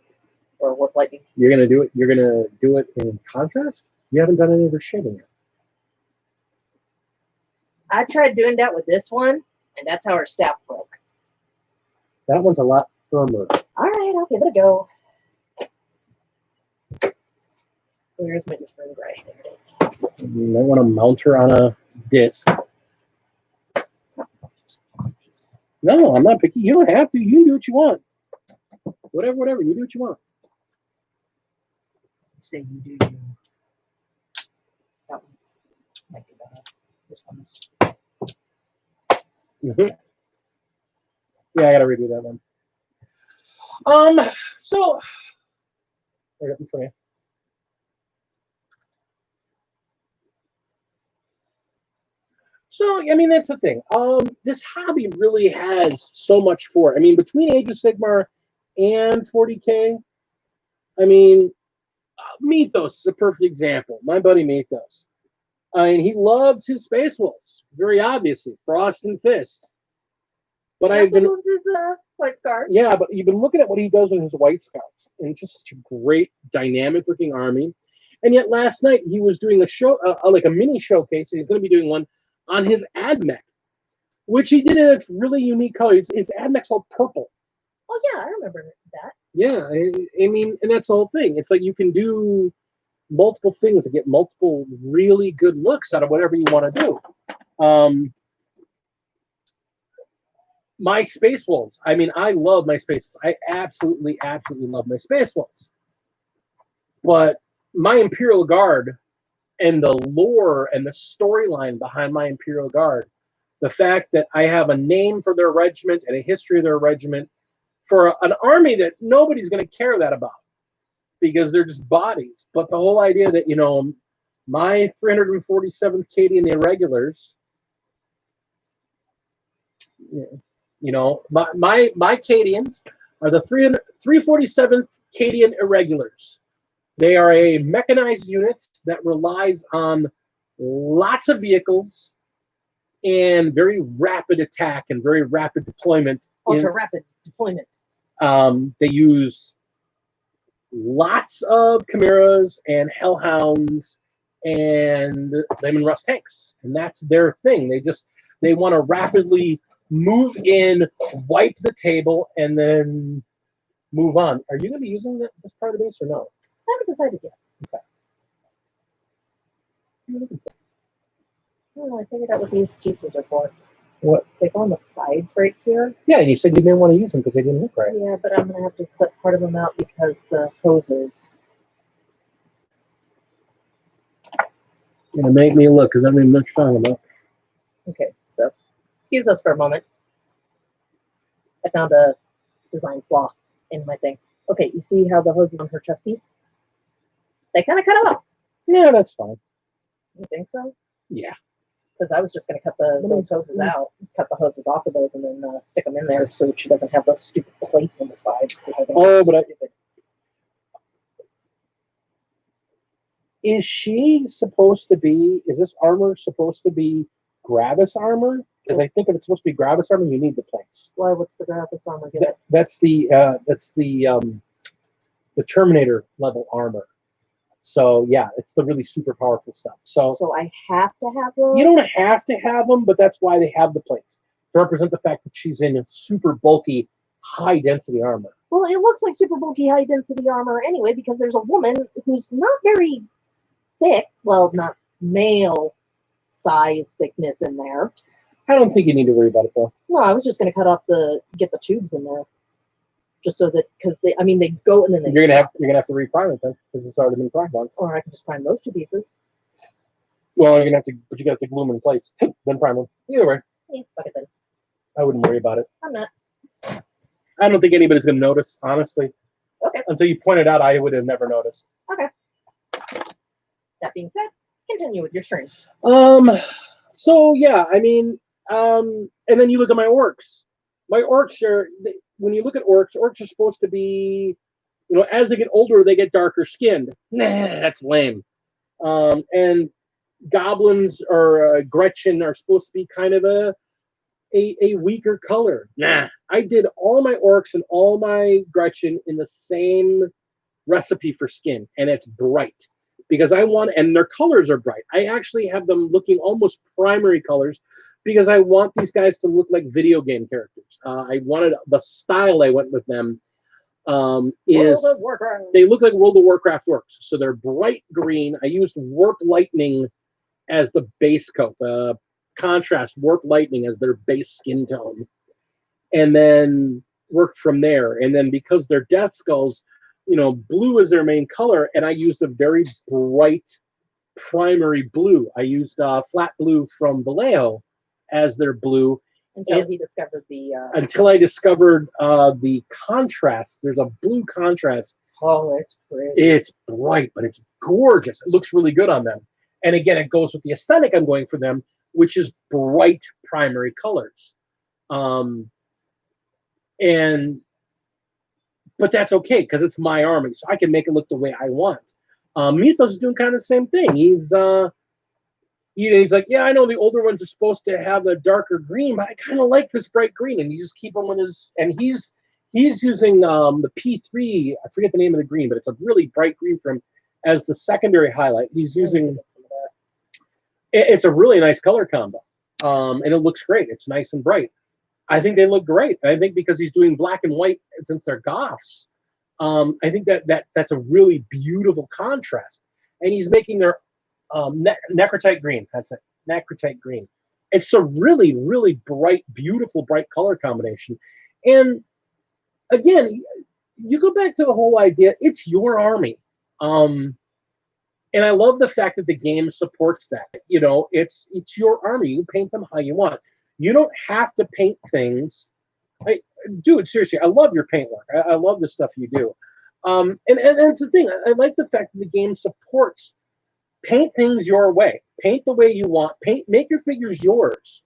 Or warp lightning. You're gonna do it. You're gonna do it in contrast. You haven't done any of the shading yet. I tried doing that with this one, and that's how her staff broke. That one's a lot firmer. All right, I'll give it a go. Where's my spring gray? There it is. You might want to mount her on a disc. No, I'm not picky. You don't have to. You can do what you want. Whatever. You do what you want. Say you do you. That one's might be better. This one's. Yeah, I gotta redo that one. So I got this for you. So I mean that's the thing. This hobby really has so much for it. I mean, between Age of Sigmar and 40K, I mean, Mythos is a perfect example. My buddy Mythos. I mean, he loves his Space Wolves, very obviously, Frost and Fist. But He I've also been, moves his white scars. yeah, but you've been looking at what he does with his White Scouts, and it's just such a great, dynamic-looking army. And yet, last night he was doing a show, like a mini showcase, and he's going to be doing one on his AdMech, which he did in a really unique color. His AdMech's all purple. Oh yeah, I remember that. Yeah, I mean, and that's the whole thing. It's like you can do multiple things to get multiple really good looks out of whatever you want to do. My Space Wolves. I mean, I love my Space Wolves. I absolutely love my Space Wolves. But my Imperial Guard and the lore and the storyline behind my Imperial Guard, the fact that I have a name for their regiment and a history of their regiment for an army that nobody's going to care that about because they're just bodies. But the whole idea that, you know, my 347th Cadian Irregulars, you know, my Cadians are the 347th Cadian Irregulars. They are a mechanized unit that relies on lots of vehicles and very rapid attack and very rapid deployment. Ultra rapid deployment. They use lots of Chimeras and Hellhounds and Layman Rust tanks, and that's their thing. They want to rapidly move in, wipe the table, and then move on. Are you going to be using this part of the base or no? I haven't decided yet. Okay. Oh, I figured out what these pieces are for. What? They go on the sides right here. Yeah, you said you didn't want to use them because they didn't look right. Yeah, but I'm gonna have to cut part of them out because the hoses. You're going to make me look because I don't even know what you're talking about. Okay, so excuse us for a moment. I found a design flaw in my thing. Okay, you see how the hoses on her chest piece? They kind of cut off. Yeah, that's fine. You think so? Yeah. Because I was just going to cut those hoses out, cut the hoses off of those, and then stick them in there so that she doesn't have those stupid plates on the sides. Is this armor supposed to be Gravis armor? Because I think if it's supposed to be Gravis armor, you need the plates. Why? What's the Gravis armor? That's the Terminator level armor. So yeah, it's the really super powerful stuff. So I have to have those? You don't have to have them, but that's why they have the plates to represent the fact that she's in super bulky, high density armor. Well, it looks like super bulky, high density armor anyway, because there's a woman who's not very thick. Well, not male size thickness in there. I don't think you need to worry about it though. No, I was just going to cut off get the tubes in there. Just so that, because they go and then they. You're gonna have to reprime it then, because it's already been primed once. Or I can just prime those two pieces. Well, you're gonna have to, but you got to glue them in place, then prime them. Either way. Yeah, fuck it then. I wouldn't worry about it. I'm not. I don't think anybody's gonna notice, honestly. Okay. Until you point it out, I would have never noticed. Okay. That being said, continue with your stream. So yeah, I mean, and then you look at my orcs. My orcs are. When you look at orcs are supposed to be, you know, as they get older, they get darker skinned. Nah, that's lame. And goblins or Gretchen are supposed to be kind of a weaker color. Nah, I did all my orcs and all my Gretchen in the same recipe for skin, and it's bright because I want, and their colors are bright. I actually have them looking almost primary colors because I want these guys to look like video game characters. I wanted the style I went with them is they look like World of Warcraft orcs. So they're bright green. I used Warp Lightning as the base coat, the contrast Warp Lightning as their base skin tone, and then worked from there. And then because they're Death Skulls, blue is their main color, and I used a very bright primary blue. I used flat blue from Vallejo as their blue. Until he discovered until I discovered the contrast. There's a blue contrast. Oh, it's pretty. It's bright, but it's gorgeous. It looks really good on them. And again, it goes with the aesthetic I'm going for them, which is bright primary colors. But that's okay because it's my army, so I can make it look the way I want. Mythos is doing kind of the same thing. He's like, yeah, I know the older ones are supposed to have a darker green, but I kind of like this bright green, and you just keep him with his. And he's using the P3. I forget the name of the green, but it's a really bright green for him as the secondary highlight. He's using. It's a really nice color combo, and it looks great. It's nice and bright. I think they look great. I think because he's doing black and white since they're goths, I think that's a really beautiful contrast. And he's making their necrotite green. That's it, necrotite green. It's a really, really bright, beautiful, bright color combination. And again, you go back to the whole idea. It's your army. And I love the fact that the game supports that. It's your army. You paint them how you want. You don't have to paint things. Dude, seriously, I love your paint work. I love the stuff you do. And it's the thing. I like the fact that the game supports paint things your way. Paint the way you want. Make your figures yours.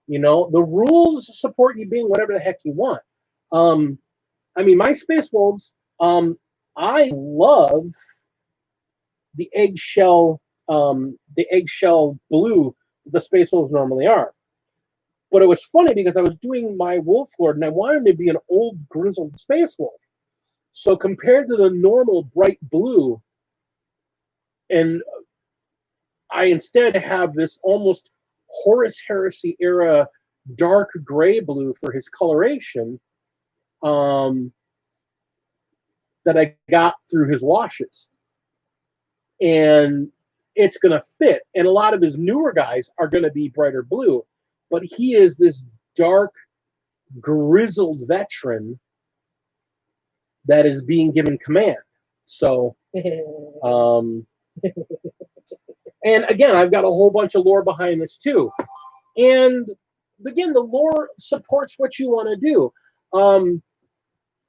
The rules support you being whatever the heck you want. My Space Wolves, I love the eggshell blue the Space Wolves normally are. But it was funny because I was doing my Wolf Lord and I wanted him to be an old grizzled Space Wolf. So compared to the normal bright blue, and I instead have this almost Horus Heresy era dark gray blue for his coloration that I got through his washes. And it's going to fit. And a lot of his newer guys are going to be brighter blue. But he is this dark, grizzled veteran that is being given command. So, and again, I've got a whole bunch of lore behind this too. And again, the lore supports what you want to do.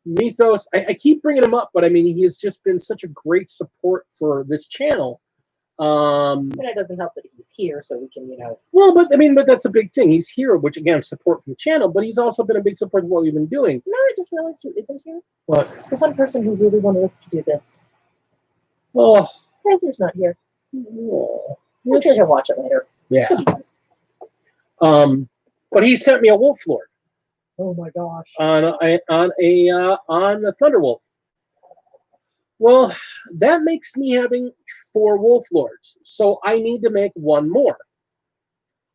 Mythos, I keep bringing him up, but he has just been such a great support for this channel. And it doesn't help that he's here, so we can, Well, but that's a big thing. He's here, which again, support from the channel, but he's also been a big support of what we've been doing. No, I just realized who isn't here. What? The one person who really wanted us to do this. Oh, Kaiser's not here. oh. I'm sure he'll watch it later. Yeah. But he sent me a Wolf Lord. Oh my gosh. On a Thunderwolf. Well, that makes me having 4 Wolf Lords. So I need to make 1 more.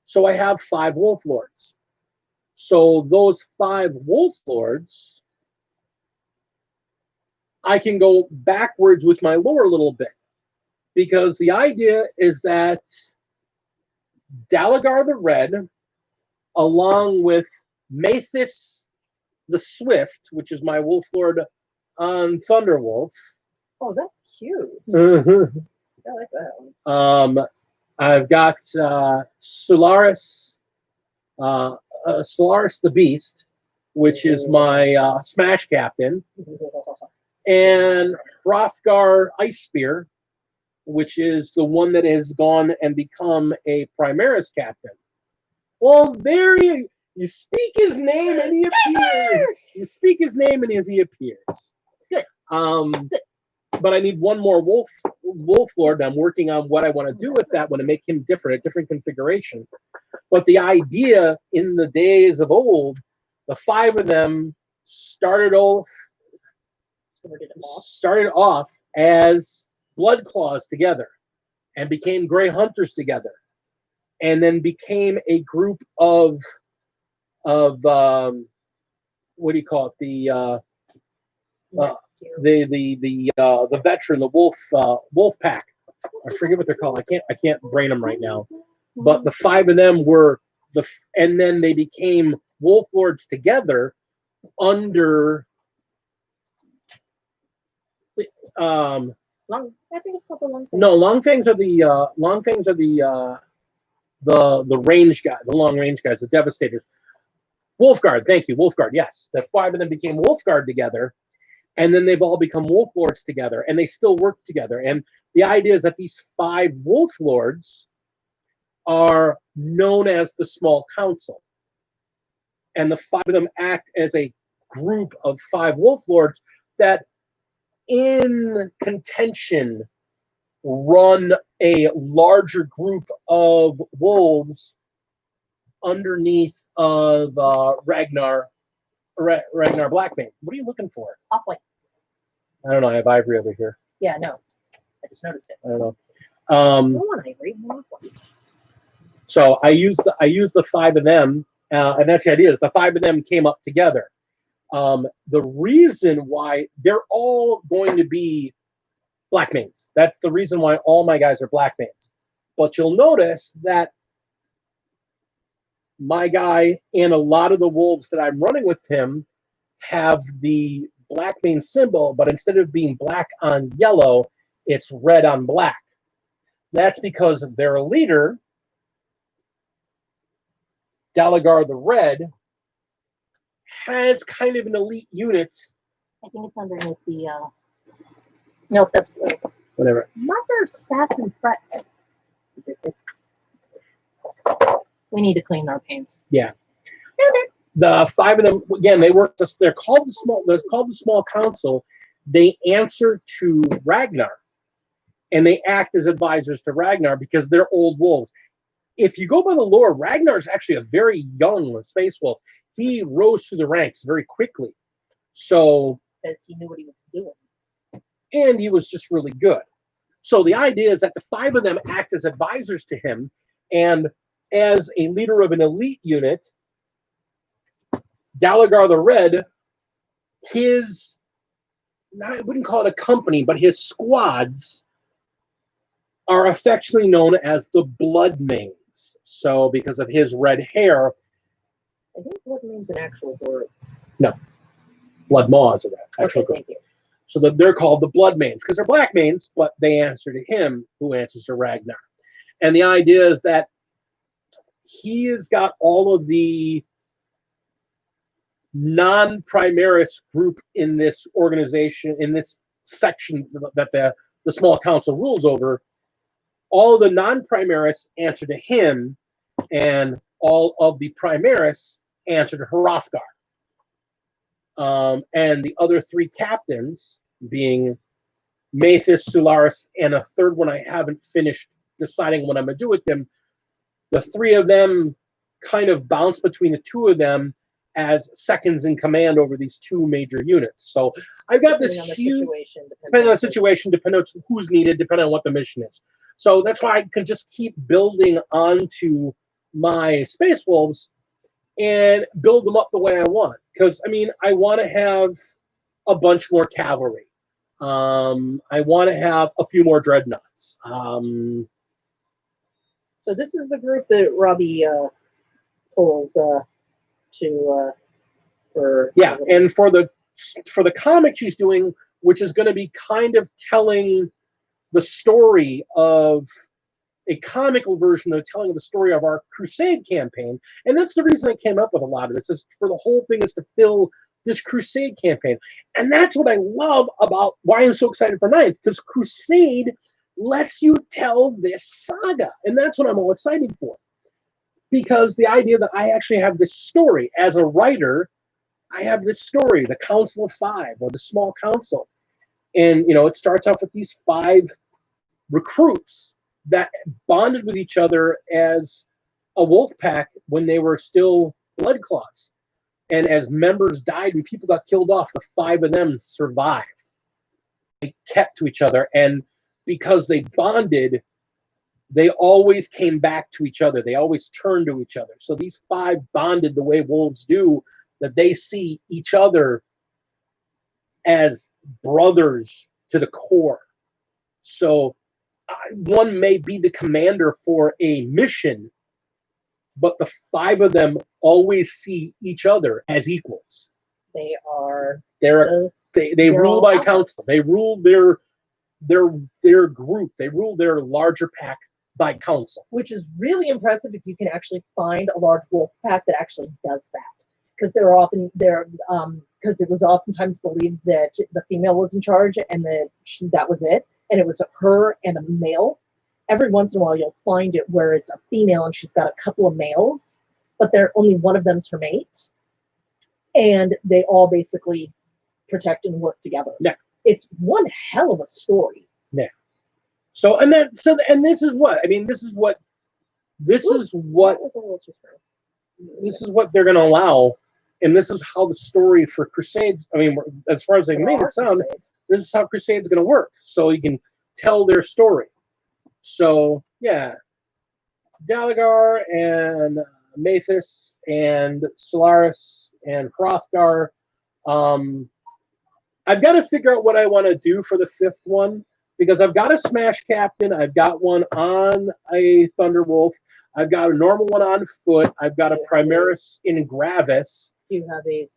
So I have 5 Wolf Lords. So those 5 Wolf Lords, I can go backwards with my lore a little bit. Because the idea is that Dalagar the Red, along with Mathis the Swift, which is my Wolf Lord on Thunderwolf. Oh, that's cute. Mm-hmm. I like that one. I've got Solaris the Beast, which is my Smash Captain, and Hrothgar Ice Spear, which is the one that has gone and become a Primaris Captain. Well, there you speak his name and he appears. You speak his name and he appears. Good. Good. but I need one more wolf lord. And I'm working on what I want to do with that one to make him different, a different configuration. But the idea in the days of old, the 5 of them started off as blood claws together and became gray hunters together, and then became a group of what do you call it, the veteran, the wolf pack. I forget what they're called. I can't brain them right now. But the 5 of them were and then they became wolf lords together under I think it's called the Long Thing. no, Longfangs are the range guys, the long range guys, the Devastators. Wolfguard, thank you, Wolfguard. Yes, the 5 of them became Wolfguard together, and then they've all become Wolf Lords together, and they still work together. And the idea is that these 5 Wolf Lords are known as the Small Council, and the 5 of them act as a group of 5 Wolf Lords that, in contention, run a larger group of wolves underneath of Ragnar Blackmane. What are you looking for? Halfway. I don't know. I have Ivory over here. Yeah, no. I just noticed it. I don't know. I want Ivory. I want one. So I use the 5 of them, and that's the idea. Is the 5 of them came up together. The reason why they're all going to be Blackmanes. That's the reason why all my guys are Blackmanes. But you'll notice that my guy and a lot of the wolves that I'm running with him have the Blackmane symbol, but instead of being black on yellow, it's red on black. That's because their leader, Dalagar the Red, has kind of an elite unit. I think it's underneath the. Nope, that's blue. Whatever. Mother Satin Fret. Is this it? We need to clean our paints. Yeah. The 5 of them, again, they work. They're called the Small Council. They answer to Ragnar, and they act as advisors to Ragnar because they're old wolves. If you go by the lore, Ragnar is actually a very young space wolf. He rose through the ranks very quickly, so because he knew what he was doing, and he was just really good. So the idea is that the 5 of them act as advisors to him, and as a leader of an elite unit, Dalagar the Red, I wouldn't call it a company, but his squads are affectionately known as the Bloodmanes. So because of his red hair. I think Bloodmane's an actual word. No. Blood Maws are that. Okay, thank you. So they're called the Bloodmanes because they're Blackmanes, but they answer to him, who answers to Ragnar. And the idea is that he has got all of the non-Primaris group in this organization, in this section that the Small Council rules over. All the non-Primaris answer to him, and all of the Primaris answer to Hrothgar. And the other 3 captains, being Mathis, Solaris, and a third one I haven't finished deciding what I'm going to do with them, the 3 of them kind of bounce between the 2 of them as seconds in command over these 2 major units. So I've got this huge, depending on the situation, depending on who's needed, depending on what the mission is. So that's why I can just keep building onto my Space Wolves and build them up the way I want. Because, I mean, I want to have a bunch more cavalry. I want to have a few more dreadnoughts. So this is the group that Robbie pulls for. Yeah, and for the comic she's doing, which is going to be kind of telling the story of a comical version of telling the story of our Crusade campaign. And that's the reason I came up with a lot of this, is for the whole thing is to fill this Crusade campaign. And that's what I love about why I'm so excited for 9th, because Crusade lets you tell this saga. And that's what I'm all excited for. Because the idea that I actually have this story as a writer, I have this story, the Council of 5 or the Small Council. And you know, it starts off with these 5 recruits that bonded with each other as a wolf pack when they were still blood claws. And as members died and people got killed off, the 5 of them survived. They kept to each other, and because they bonded, they always came back to each other. They always turned to each other. So these 5 bonded the way wolves do, that they see each other as brothers to the core. So one may be the commander for a mission, but the 5 of them always see each other as equals. They are. They rule by council. They rule their group. They rule their larger pack by council. Which is really impressive if you can actually find a large wolf pack that actually does that. Because they're often because it was oftentimes believed that the female was in charge and that was it, and it was her and a male. Every once in a while, you'll find it where it's a female and she's got a couple of males, but only one of them's her mate, and they all basically protect and work together. Yeah, it's one hell of a story. Yeah. So this is what I mean. This is what This is what they're going to allow, and this is how the story for Crusades. I mean, as far as they made it sound, this is how Crusades going to work. So you can tell their story. So yeah, Dalagar and Mathis and Solaris and Hrothgar. I've got to figure out what I want to do for the 5th one, because I've got a Smash Captain, I've got one on a Thunderwolf, I've got a normal one on foot, I've got a Primaris in Gravis. You have a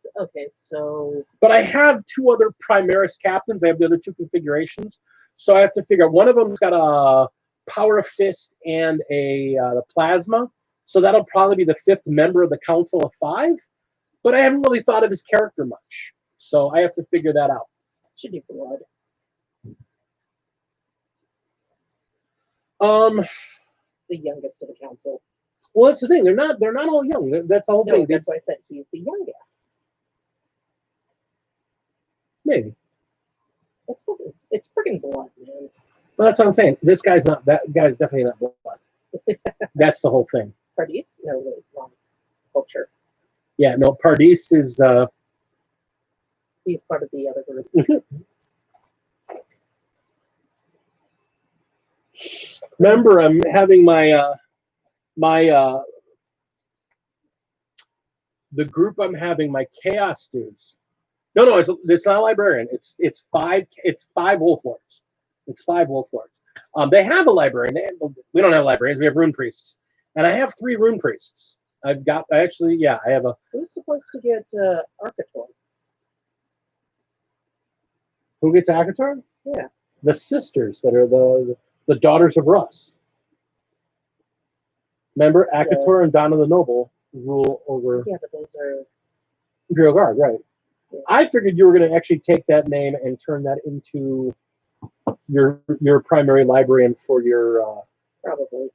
so. But I have 2 other Primaris Captains. I have the other 2 configurations, so I have to figure out. One of them's got a Power of Fist and the Plasma, so that'll probably be the 5th member of the Council of 5. But I haven't really thought of his character much, so I have to figure that out. Should be blood. The youngest of the council. Well, that's the thing. They're not all young. That's the whole thing. That's why I said he's the youngest. Maybe. It's freaking blood, man. Well, that's what I'm saying. This guy's not. That guy's definitely not blood. That's the whole thing. Pardis? No, wait, wrong. Culture. Yeah, no. Pardis is. He's part of the other group. Remember, I'm having the group I'm having, my Chaos dudes. No, it's not a librarian. It's 5 wolf lords. It's 5 wolf lords. They have a librarian. We don't have librarians. We have rune priests, and I have 3 rune priests. I have a. Who's supposed to get Arcator? Who gets Akator? Yeah, the sisters that are the daughters of Russ. Remember, Akator and Donna the Noble rule over. Yeah, but those are Imperial Guard, right? Yeah. I figured you were going to actually take that name and turn that into your primary librarian for your. Probably.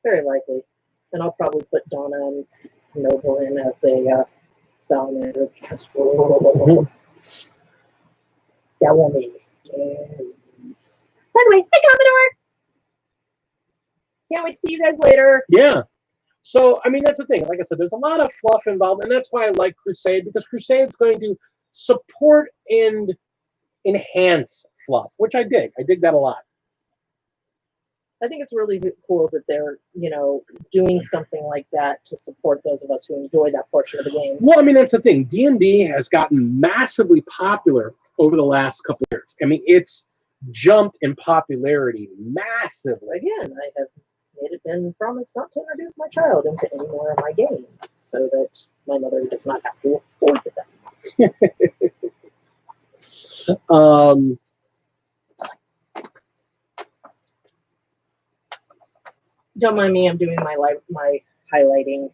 Very likely, and I'll probably put Donna and Noble in as a salamander because that won't be scary. By the way, hi Commodore! Can't wait to see you guys later. Yeah. So, I mean, that's the thing. Like I said, there's a lot of fluff involved, and that's why I like Crusade, because Crusade's going to support and enhance fluff, which I dig. I dig that a lot. I think it's really cool that they're, doing something like that to support those of us who enjoy that portion of the game. Well, I mean, that's the thing. D&D has gotten massively popular over the last couple of years. I mean, it's jumped in popularity massively. Again, I have made it and promised not to introduce my child into any more of my games so that my mother does not have to afford them. Don't mind me, I'm doing my highlighting.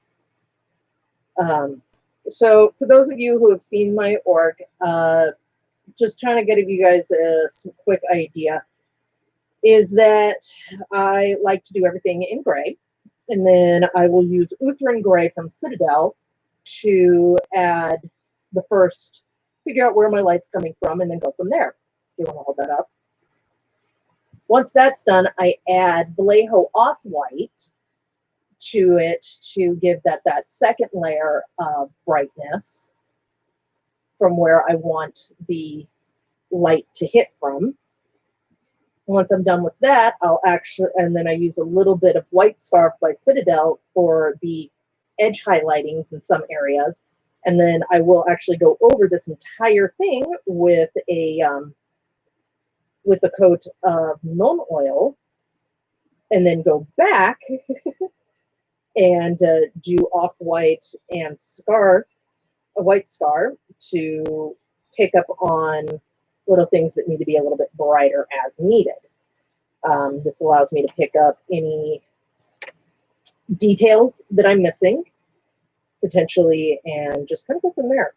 So for those of you who have seen my org, just trying to give you guys some quick idea, is that I like to do everything in gray, and then I will use Uthran Gray from Citadel to add the first figure out where my light's coming from, and then go from there. You want to hold that up. Once that's done, I add Vallejo Off-White to it to give that second layer of brightness from where I want the light to hit from. Once I'm done with that, and then I use a little bit of White Scarf by Citadel for the edge highlightings in some areas. And then I will actually go over this entire thing with a coat of Nuln Oil, and then go back and do Off-White and a White Scar to pick up on little things that need to be a little bit brighter as needed. This allows me to pick up any details that I'm missing, potentially, and just kind of go from there.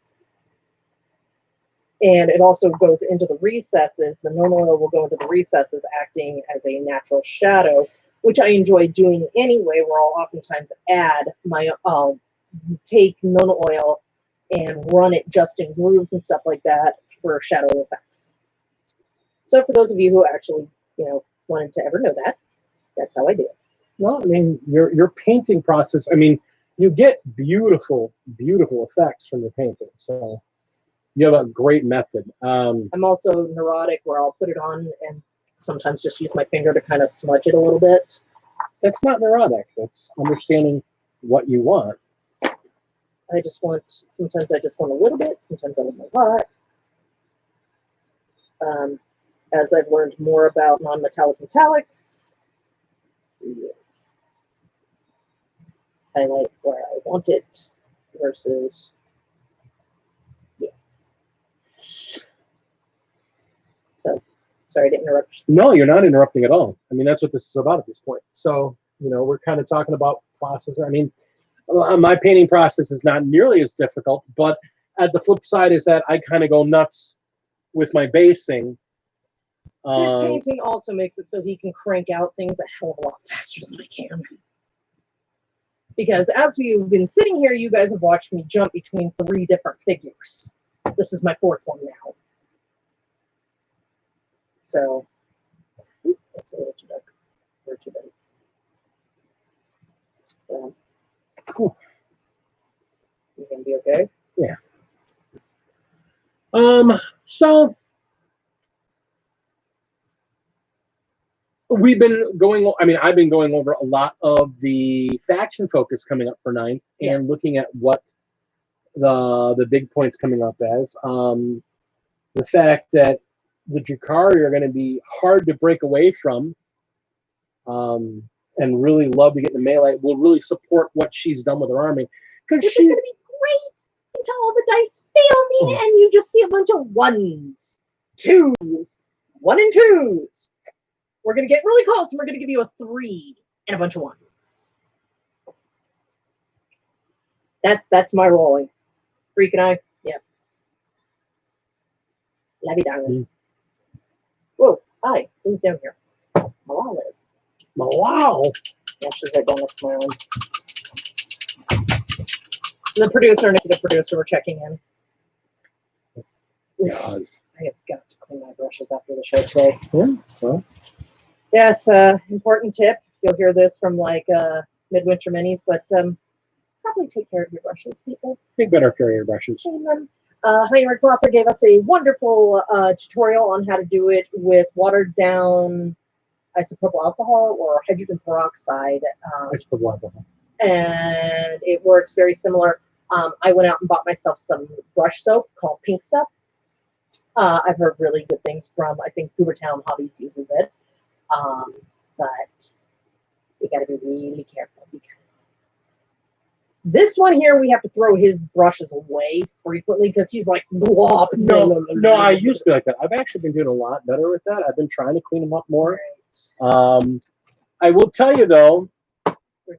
And it also goes into the recesses. The Nuln Oil will go into the recesses, acting as a natural shadow, which I enjoy doing anyway, where I'll oftentimes I'll take Nuln Oil and run it just in grooves and stuff like that for shadow effects. So for those of you who actually, wanted to ever know that, that's how I do it. Well, I mean, your painting process, I mean, you get beautiful, beautiful effects from your painting. So you have a great method. I'm also neurotic, where I'll put it on and sometimes just use my finger to kind of smudge it a little bit. That's not neurotic. That's understanding what you want. Sometimes I just want a little bit, sometimes I want a lot. As I've learned more about non-metallic metallics, highlight where I want it versus, yeah. So, sorry to interrupt. No, you're not interrupting at all. I mean, that's what this is about at this point. So, we're kind of talking about process. I mean, my painting process is not nearly as difficult, but at the flip side is that I kind of go nuts with my basing. His painting also makes it so he can crank out things a hell of a lot faster than I can. Because as we've been sitting here, you guys have watched me jump between 3 different figures. This is my 4th one now. So, that's a little too dark. Or too dark. So, Cool. You gonna be okay? Yeah. So I've been going over a lot of the faction focus coming up for 9th, and looking at what the big points coming up as. The fact that the Drakari are going to be hard to break away from, and really love to get in the melee, will really support what she's done with her army. Because she's going to be great until all the dice fail me, and you just see a bunch of 1s, 2s, 1 and 2s. We're going to get really close, and we're going to give you a 3 and a bunch of 1s. That's my rolling. Freak and I, yeah. Love you, darling. Whoa, hi, who's down here? Malal is. Malal? Yeah, she's right down next to my arm. The producer and the producer were checking in. Yes. I have got to clean my brushes after the show today. Yeah, well. Yes, important tip. You'll hear this from Midwinter Minis, but probably take care of your brushes, people. Take better care of your brushes. Heinrich Klopfer gave us a wonderful tutorial on how to do it with watered down isopropyl alcohol or hydrogen peroxide. Isopropyl alcohol. And it works very similar. I went out and bought myself some brush soap called Pink Stuff. I've heard really good things from, I think Hoovertown Hobbies uses it. But you got to be really careful, because this one here, we have to throw his brushes away frequently because he's like, glop. No, I used to be like that. I've actually been doing a lot better with that. I've been trying to clean them up more. Right. I will tell you, though. Where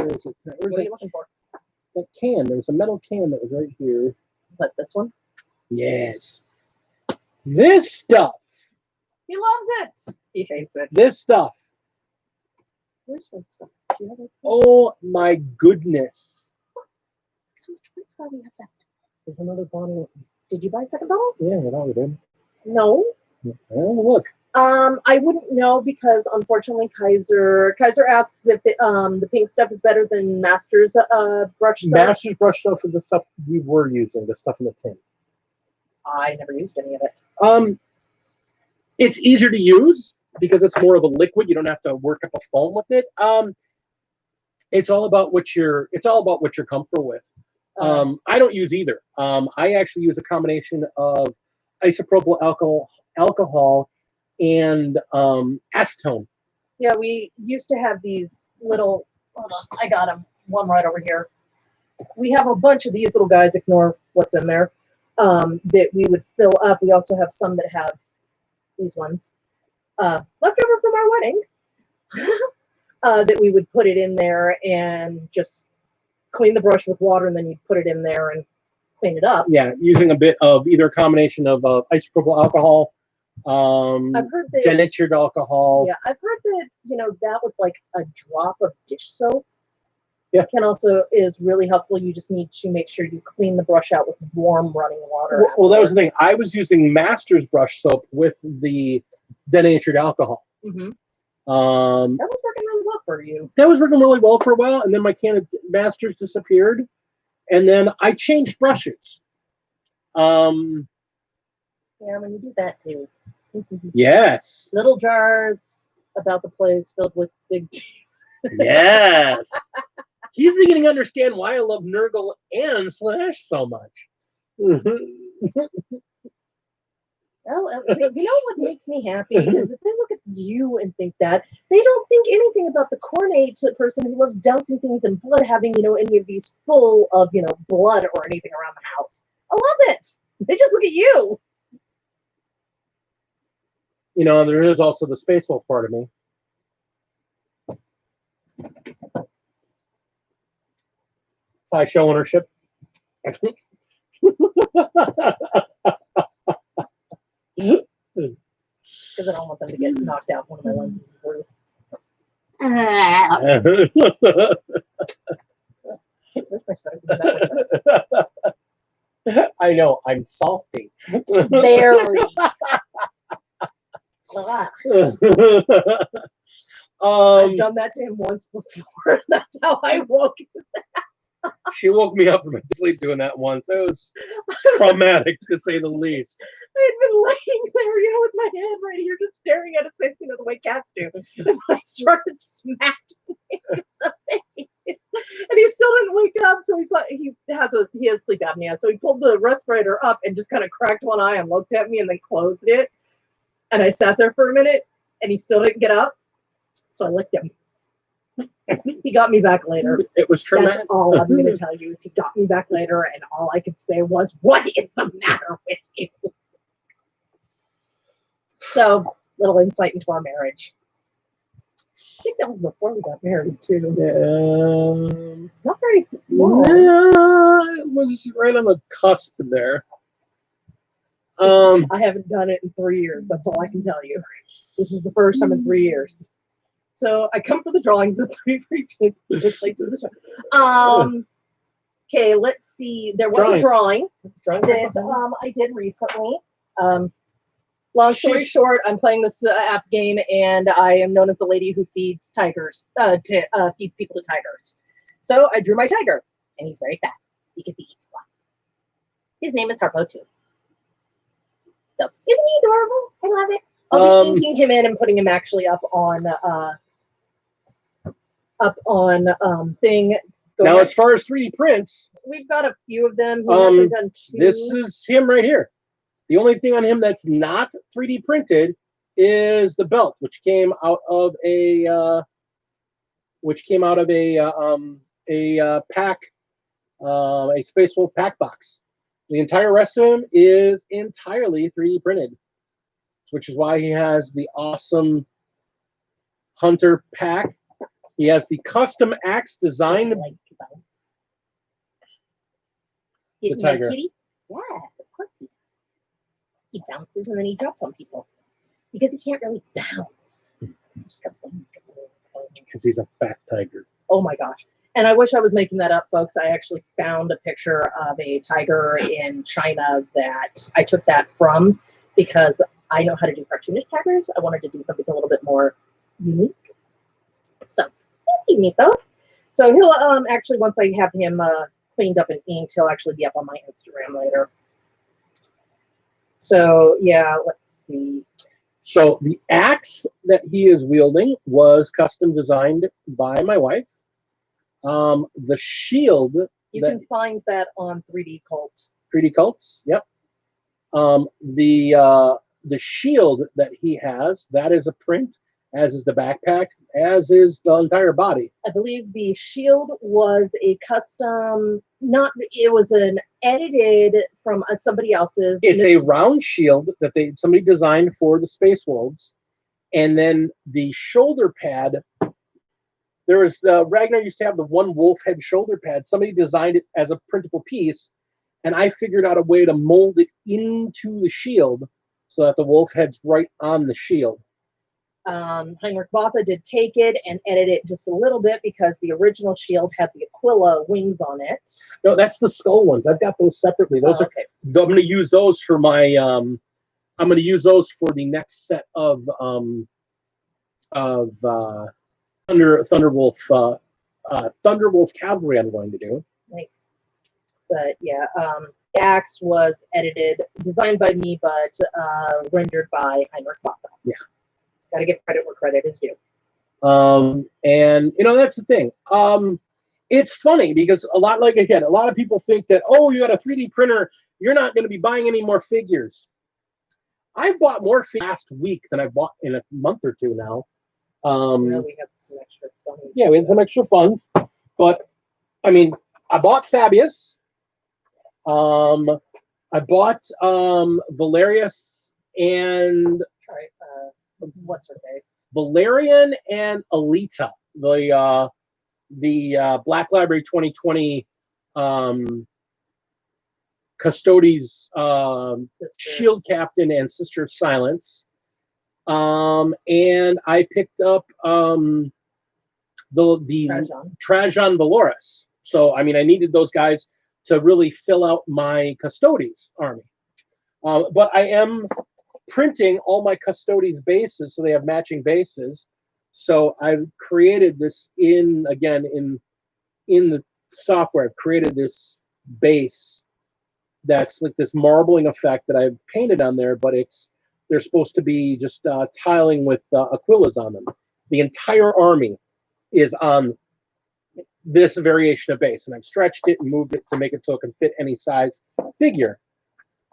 is it? What What are you looking for? That can. There was a metal can that was right here. What, this one? Yes. This stuff. He loves it. He hates it. This stuff. Where's one stuff? Do you have it? Oh, my goodness. How much Prince do we have left? There's another bottle. Did you buy a second bottle? Yeah, you know we did. No. Look. I wouldn't know because unfortunately Kaiser asks if the pink stuff is better than Master's brush soap. Master's brush stuff is the stuff we were using, the stuff in the tin. I never used any of it. It's easier to use because it's more of a liquid. You don't have to work up a foam with it. It's all about what you're comfortable with. I don't use either. I actually use a combination of isopropyl alcohol and acetone. Yeah, we used to have these little. Hold on, I got them. One right over here. We have a bunch of these little guys. Ignore what's in there. That we would fill up. We also have some that have these ones left over from our wedding. That we would put it in there and just clean the brush with water, and then you'd put it in there and clean it up. Yeah, using a bit of either a combination of isopropyl alcohol, I've heard that, denatured alcohol. Yeah, I've heard that that with like a drop of dish soap. Yeah, can also is really helpful. You just need to make sure you clean the brush out with warm running water. Well, that was the thing. I was using Master's brush soap with the denatured alcohol. Mm-hmm. That was working really well for you. That was working really well for a while, and then my can of Masters disappeared, and then I changed brushes. Yeah, when you do that too. Yes. Little jars about the place filled with big teas. Yes. He's beginning to understand why I love Nurgle and Slash so much. Well, you know what makes me happy is if they look at you and think that, they don't think anything about the cornate person who loves dousing things in blood, having, any of these full of, blood or anything around the house. I love it. They just look at you. There is also the Space Wolf part of me. Sideshow ownership. Because I don't want them to get knocked out. One of my lenses is worse. I know, I'm salty. Very. I've done that to him once before. That's how I woke his ass. She woke me up from sleep doing that once. It was traumatic, to say the least. I had been laying there, with my head right here, just staring at his face, the way cats do. And I started smacking him in the face. And he still didn't wake up, so he has sleep apnea. So he pulled the respirator up and just kind of cracked one eye and looked at me and then closed it. And I sat there for a minute, and he still didn't get up. So I licked him. He got me back later. It was traumatic. That's all I'm going to tell you is he got me back later, and all I could say was, "What is the matter with you?" So, little insight into our marriage. I think that was before we got married, too. Not very long. Yeah, it was right on the cusp there. I haven't done it in 3 years. That's all I can tell you. This is the first time in 3 years. So I come for the drawings of 3 free pins. Okay, let's see. There was a drawing that I did recently. Long story short, I'm playing this app game, and I am known as the lady who feeds tigers, feeds people to tigers. So I drew my tiger, and he's very fat because he eats a lot. His name is Harpo too. So isn't he adorable? I love it. I'll be inking him in and putting him actually up on thing. Now, as far as 3D prints, we've got a few of them. He hasn't done 2. This is him right here. The only thing on him that's not 3D printed is the belt, which came out of a pack, a Space Wolf pack box. The entire rest of him is entirely 3D printed, which is why he has the awesome Hunter pack. He has the custom axe design. Like to bounce. The tiger. Kitty? Yes, of course he does. He bounces and then he drops on people because he can't really bounce. Because he's a fat tiger. Oh my gosh. And I wish I was making that up, folks. I actually found a picture of a tiger in China that I took that from because I know how to do cartoonish tigers. I wanted to do something a little bit more unique. So thank you, Mythos. So he'll actually, once I have him cleaned up and inked, he'll actually be up on my Instagram later. So yeah, let's see. So the axe that he is wielding was custom designed by my wife. The shield You can find that on 3D Cult. 3D Cults, yep. The shield that he has, that is a print, as is the backpack, as is the entire body. I believe the shield was a custom, it was an edited from somebody else's. It's a round shield that somebody designed for the Space Wolves, and then the shoulder pad. There was Ragnar used to have the one wolf head shoulder pad. Somebody designed it as a printable piece, and I figured out a way to mold it into the shield so that the wolf head's right on the shield. Heinrich Botha did take it and edit it just a little bit because the original shield had the Aquila wings on it. No, that's the skull ones. I've got those separately. Those are okay. I'm going to use those for my. I'm going to use those for the next set of Thunderwolf Cavalry. I'm going to do. Nice, but yeah, the axe was designed by me, but rendered by Heinrich Botha. Yeah. Got to give credit where credit is due. And that's the thing. It's funny because a lot of people think that, oh, you got a 3D printer, you're not going to be buying any more figures. I've bought more last week than I've bought in a month or two now. We have some extra funds. Yeah, we had some extra funds, but I mean, I bought Fabius. I bought Valerius and what's her face? Valerian and Alita, the Black Library 2020 Custodes Shield Captain and Sister of Silence. And I picked up the Trajan Valoris. So I mean, I needed those guys to really fill out my Custodes army. But I am printing all my Custodes bases so they have matching bases. So I've created this in the software. I've created this base that's like this marbling effect that I've painted on there, but they're supposed to be just tiling with Aquilas on them. The entire army is on this variation of base, and I've stretched it and moved it to make it so it can fit any size figure.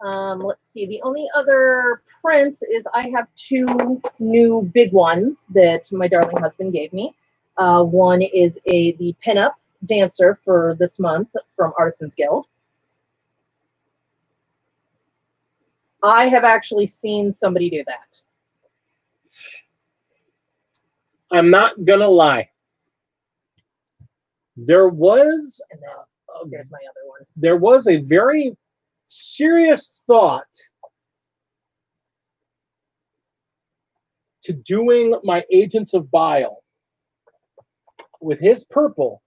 Let's see. The only other prints is I have two new big ones that my darling husband gave me. One is the pinup dancer for this month from Artisans Guild. I have actually seen somebody do that. I'm not gonna lie. There was, and then there's my other one. There was a very serious thought to doing my Agents of Bile with his purple,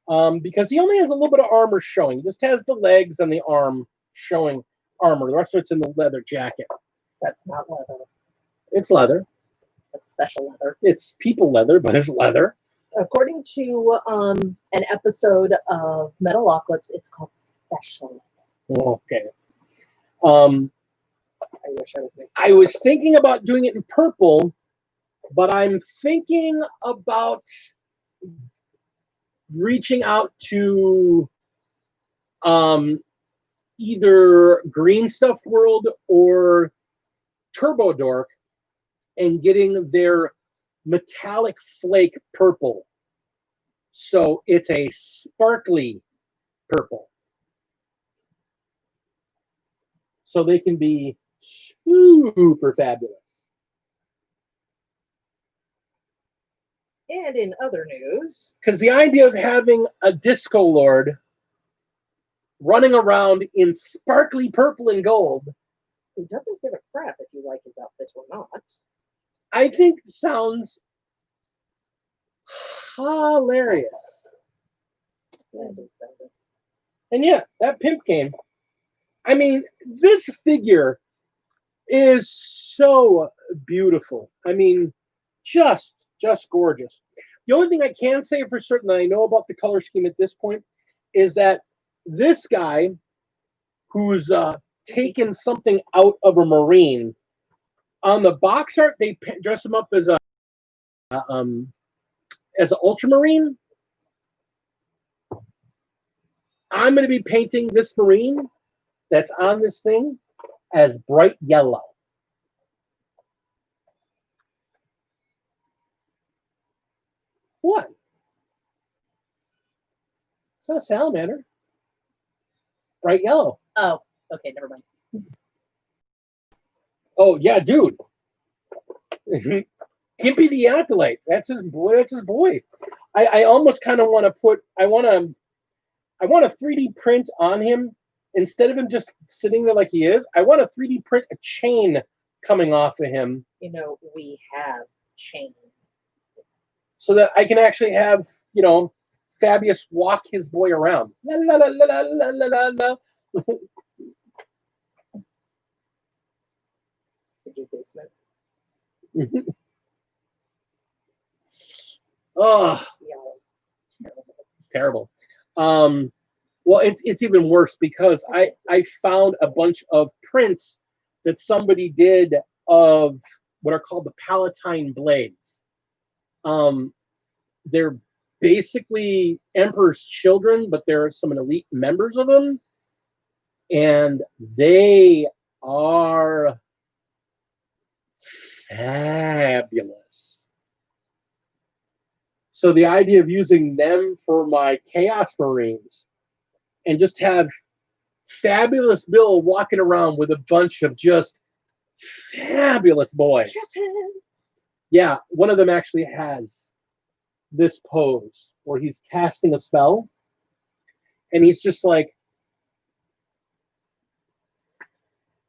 because he only has a little bit of armor showing. He just has the legs and the arm showing armor. The rest of it's in the leather jacket. That's not leather. It's leather. That's special leather. It's people leather, but it's leather. According to an episode of Metalocalypse, it's called special leather. Okay. I was thinking about doing it in purple, but I'm thinking about reaching out to either Green Stuffed World or Turbo Dork and getting their metallic flake purple. So it's a sparkly purple. So they can be super fabulous. And in other news, because the idea of having a Disco Lord running around in sparkly purple and gold, who doesn't give a crap if you like his outfit or not, I think sounds Hilarious. Yeah, it did sound good. And yeah, that pimp game. I mean, this figure is so beautiful. I mean, just gorgeous. The only thing I can say for certain that I know about the color scheme at this point is that this guy, who's taken something out of a Marine, on the box art they dress him up as an Ultramarine. I'm going to be painting this Marine that's on this thing as bright yellow. What? It's not a salamander. Bright yellow. Oh, okay, never mind. Oh yeah, dude. Gimpy the Acolyte. That's his boy. That's his boy. I almost kind of want to put. I want a 3D print on him instead of him just sitting there like he is. I want a 3D print a chain coming off of him. You know, we have chain. So that I can actually have, you know, Fabius walk his boy around. La, la, la, la, la, la, la, la. City basement. Oh, Yeah. it's terrible. Well, it's even worse because I found a bunch of prints that somebody did of what are called the Palatine blades. They're basically Emperor's children, but there are some elite members of them, and they are fabulous. So the idea of using them for my Chaos Marines and just have fabulous Bill walking around with a bunch of just fabulous boys. Yeah, one of them actually has this pose where he's casting a spell and he's just like,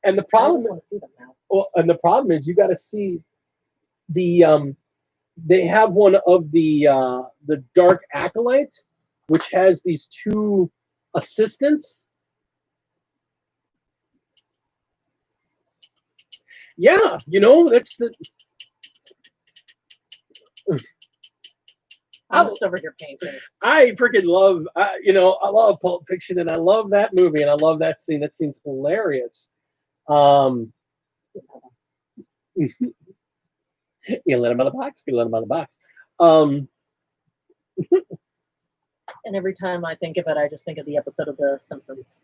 and the I problem just want to see them now. well, and the problem is you got to see the they have one of the Dark Acolyte, which has these two assistants. Yeah, you know, that's the I'm just over here painting. I freaking love, you know, I love Pulp Fiction, and I love that movie, and I love that scene. That scene's hilarious. You let him out of the box. You let him out of the box. And every time I think of it, I just think of the episode of The Simpsons.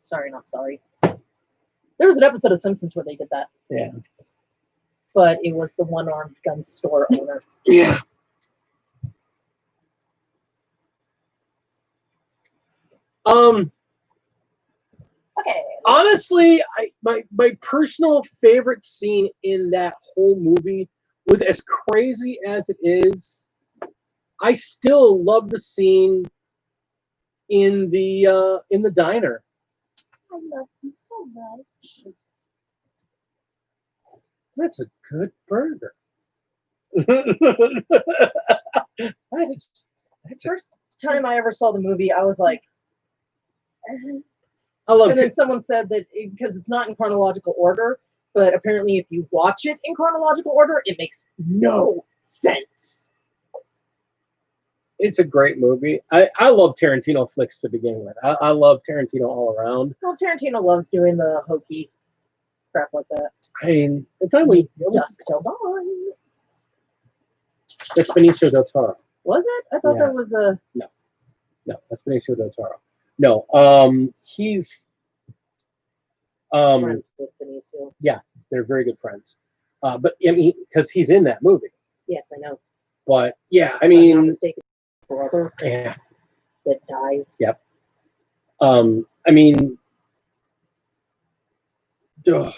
Sorry, not sorry. There was an episode of Simpsons where they did that. Yeah. But it was the one-armed gun store owner. Yeah. Okay. Honestly, my personal favorite scene in that whole movie, with as crazy as it is, I still love the scene in the diner. I love you so much. That's a good burger. that's First time I ever saw the movie, I was like, I love and then it. someone said that because it's not in chronological order, but apparently if you watch it in chronological order, it makes no sense. It's a great movie. I love Tarantino flicks to begin with. I love Tarantino all around. Well, Tarantino loves doing the hokey crap like that. I mean, it's time we Dusk Till Dawn. That's Benicio del Toro. Was it? I thought Yeah. that was a. No, that's Benicio del Toro. No, he's Friends with Benicio. they're very good friends. But I mean, because he's in that movie. Yes, I know. But yeah, I If I'm not mean, mistaken, brother yeah. that dies. Yep. I mean, ugh.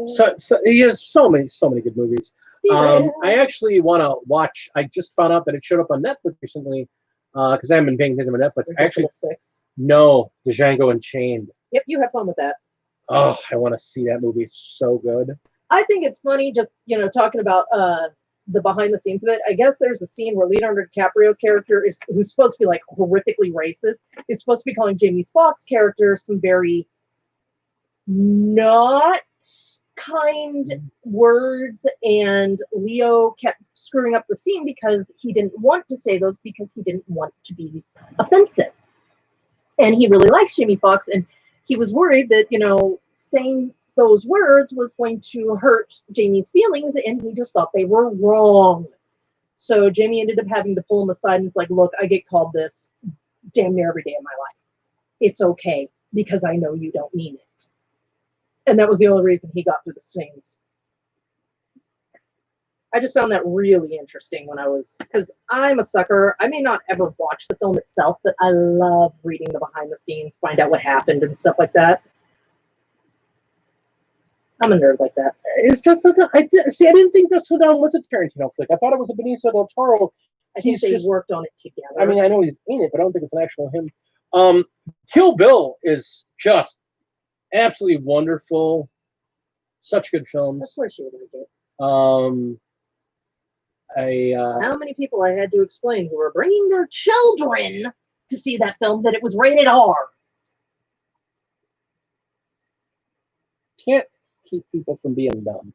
So he has so many good movies. I actually want to watch. I just found out that it showed up on Netflix recently because I haven't been paying attention to Netflix. Actually, Ridiculous 6. no, Django Unchained. Yep, you have fun with that. Oh, I want to see that movie. It's so good. I think it's funny just, talking about the behind the scenes of it. I guess there's a scene where Leonardo DiCaprio's character who's supposed to be like horrifically racist, is supposed to be calling Jamie Foxx's character some very not kind words, and Leo kept screwing up the scene because he didn't want to say those because he didn't want to be offensive. And he really likes Jamie Foxx, and he was worried that, saying those words was going to hurt Jamie's feelings, and he just thought they were wrong. So Jamie ended up having to pull him aside, and it's like, look, I get called this damn near every day of my life. It's okay, because I know you don't mean it. And that was the only reason he got through the scenes. I just found that really interesting because I'm a sucker. I may not ever watch the film itself, but I love reading the behind the scenes, find out what happened and stuff like that. I'm a nerd like that. It's just I didn't think this was a Tarantino flick. I thought it was a Benicio del Toro. I think they worked on it together. I mean, I know he's in it, but I don't think it's an actual him. Kill Bill is just absolutely wonderful. Such good films. That's where she would like it. How many people I had to explain who were bringing their children to see that film that it was rated R? Can't keep people from being dumb.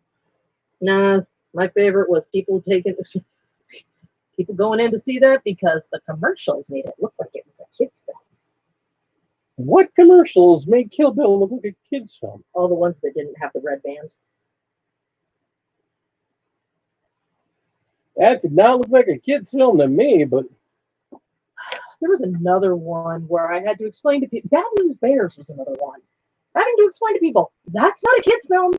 Nah, my favorite was people going in to see that because the commercials made it look like it was a kid's film. What commercials made Kill Bill look like a kid's film? All the ones that didn't have the red band. That did not look like a kid's film to me, but there was another one where I had to explain to people. Bad News Bears was another one. Having to explain to people, that's not a kid's film.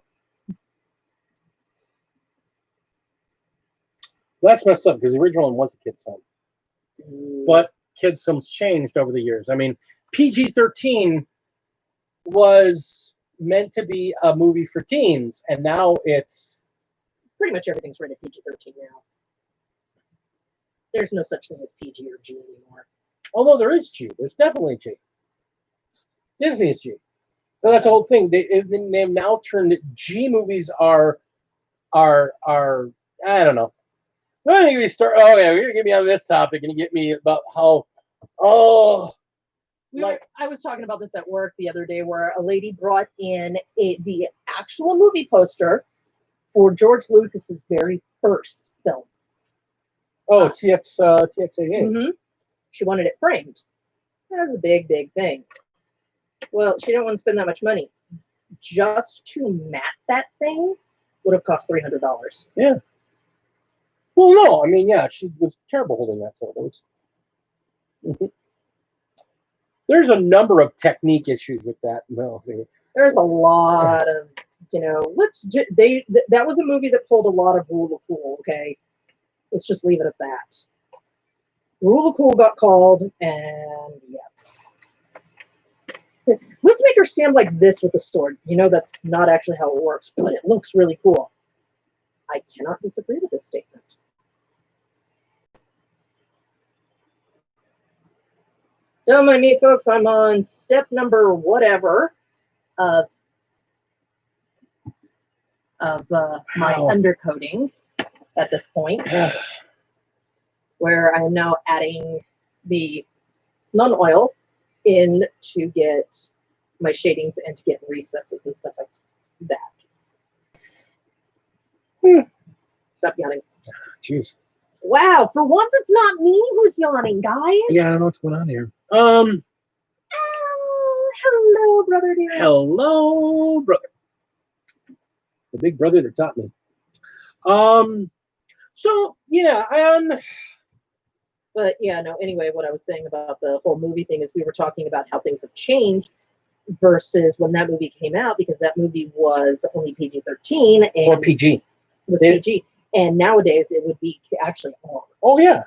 That's messed up because the original one was a kid's film. But kids' films changed over the years. I mean, PG-13 was meant to be a movie for teens, and now it's pretty much everything's rated PG-13 now. There's no such thing as PG or G anymore. Although there is G. There's definitely G. Disney is G. So that's the whole thing. They've now turned G movies are I don't know. Why don't you start? Oh yeah, you're gonna get me on this topic and you get me about how I was talking about this at work the other day where a lady brought in the actual movie poster for George Lucas's very first film. Oh, TX88. Mm-hmm. She wanted it framed. That was a big, big thing. Well, she didn't want to spend that much money. Just to mat that thing would have cost $300. Yeah. Well, no, I mean, yeah, she was terrible holding that photo. There's a number of technique issues with that. No, there's a lot of, that was a movie that pulled a lot of Rule of Cool, okay? Let's just leave it at that. Rule of Cool got called, and yeah. Let's make her stand like this with the sword. That's not actually how it works, but it looks really cool. I cannot disagree with this statement. Don't mind me, folks. I'm on step number whatever of my undercoating at this point, where I am now adding the non-oil in to get my shadings and to get recesses and stuff like that. Stop yawning. Jeez. Wow, for once it's not me who's yawning, guys. Yeah, I don't know what's going on here. Hello, brother dear. Hello, brother. The big brother that taught me. So yeah, But yeah, no, anyway, what I was saying about the whole movie thing is we were talking about how things have changed versus when that movie came out, because that movie was only PG-13 or PG. Was PG. And nowadays it would be actually R. Oh yeah.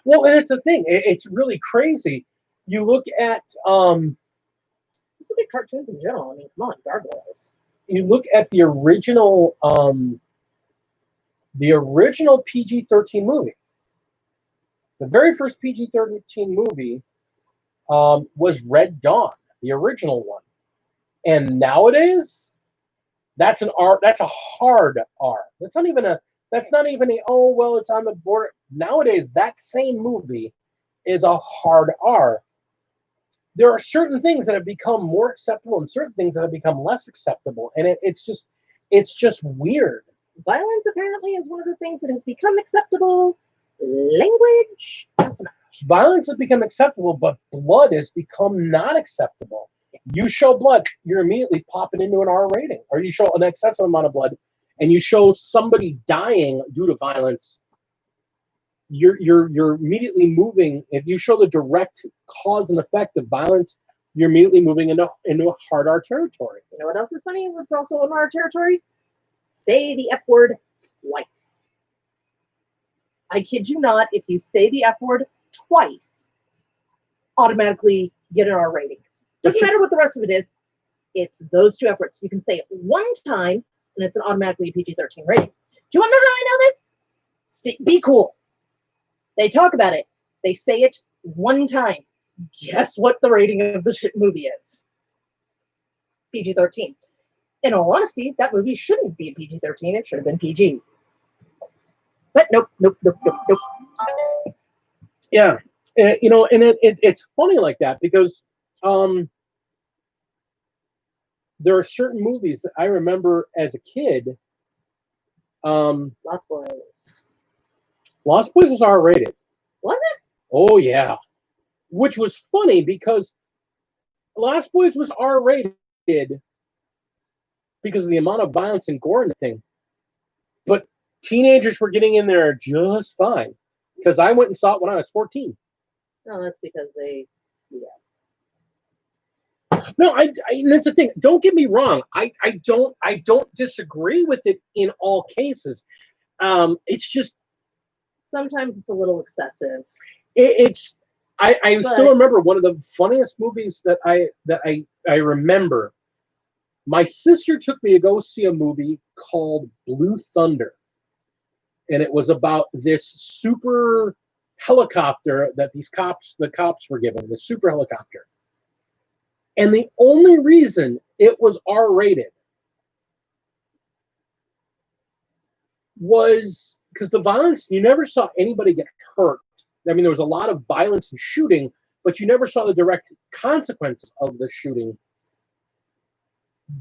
Well, and it's a thing. It's really crazy. You look at just look at cartoons in general. I mean, come on, Gargoyles. You look at the original PG-13 movie. The very first PG-13 movie was Red Dawn, the original one. And nowadays, That's an R. That's a hard R. That's not even a. That's not even a. Oh well, it's on the border. Nowadays, that same movie is a hard R. There are certain things that have become more acceptable and certain things that have become less acceptable, and it's just weird. Violence apparently is one of the things that has become acceptable. Language, not so much. Violence has become acceptable, but blood has become not acceptable. You show blood, you're immediately popping into an R rating, or you show an excessive amount of blood, and you show somebody dying due to violence. You're immediately moving. If you show the direct cause and effect of violence, you're immediately moving into a hard R territory. You know what else is funny? What's also in our territory? Say the F word twice. I kid you not, if you say the F word twice, automatically get an R rating. Doesn't matter what the rest of it is. It's those two F words. You can say it one time, and it's an automatically PG-13 rating. Do you want to know how I know this? Be cool. They talk about it. They say it one time. Guess what the rating of the shit movie is? PG-13. In all honesty, that movie shouldn't be a PG-13. It should have been PG. But nope. Yeah, and it's funny like that because there are certain movies that I remember as a kid. Lost Boys. Lost Boys was R rated. Was it? Oh yeah, which was funny because Lost Boys was R rated because of the amount of violence and gore in the thing, but teenagers were getting in there just fine. Because I went and saw it when I was 14. No, that's because they. Yeah. No, and that's the thing. Don't get me wrong. I don't disagree with it in all cases. It's just Sometimes it's a little excessive. I still remember one of the funniest movies that I remember. My sister took me to go see a movie called Blue Thunder. And it was about this super helicopter that the cops were given, the super helicopter. And the only reason it was R rated was because the violence, you never saw anybody get hurt. I mean, there was a lot of violence and shooting, but you never saw the direct consequences of the shooting.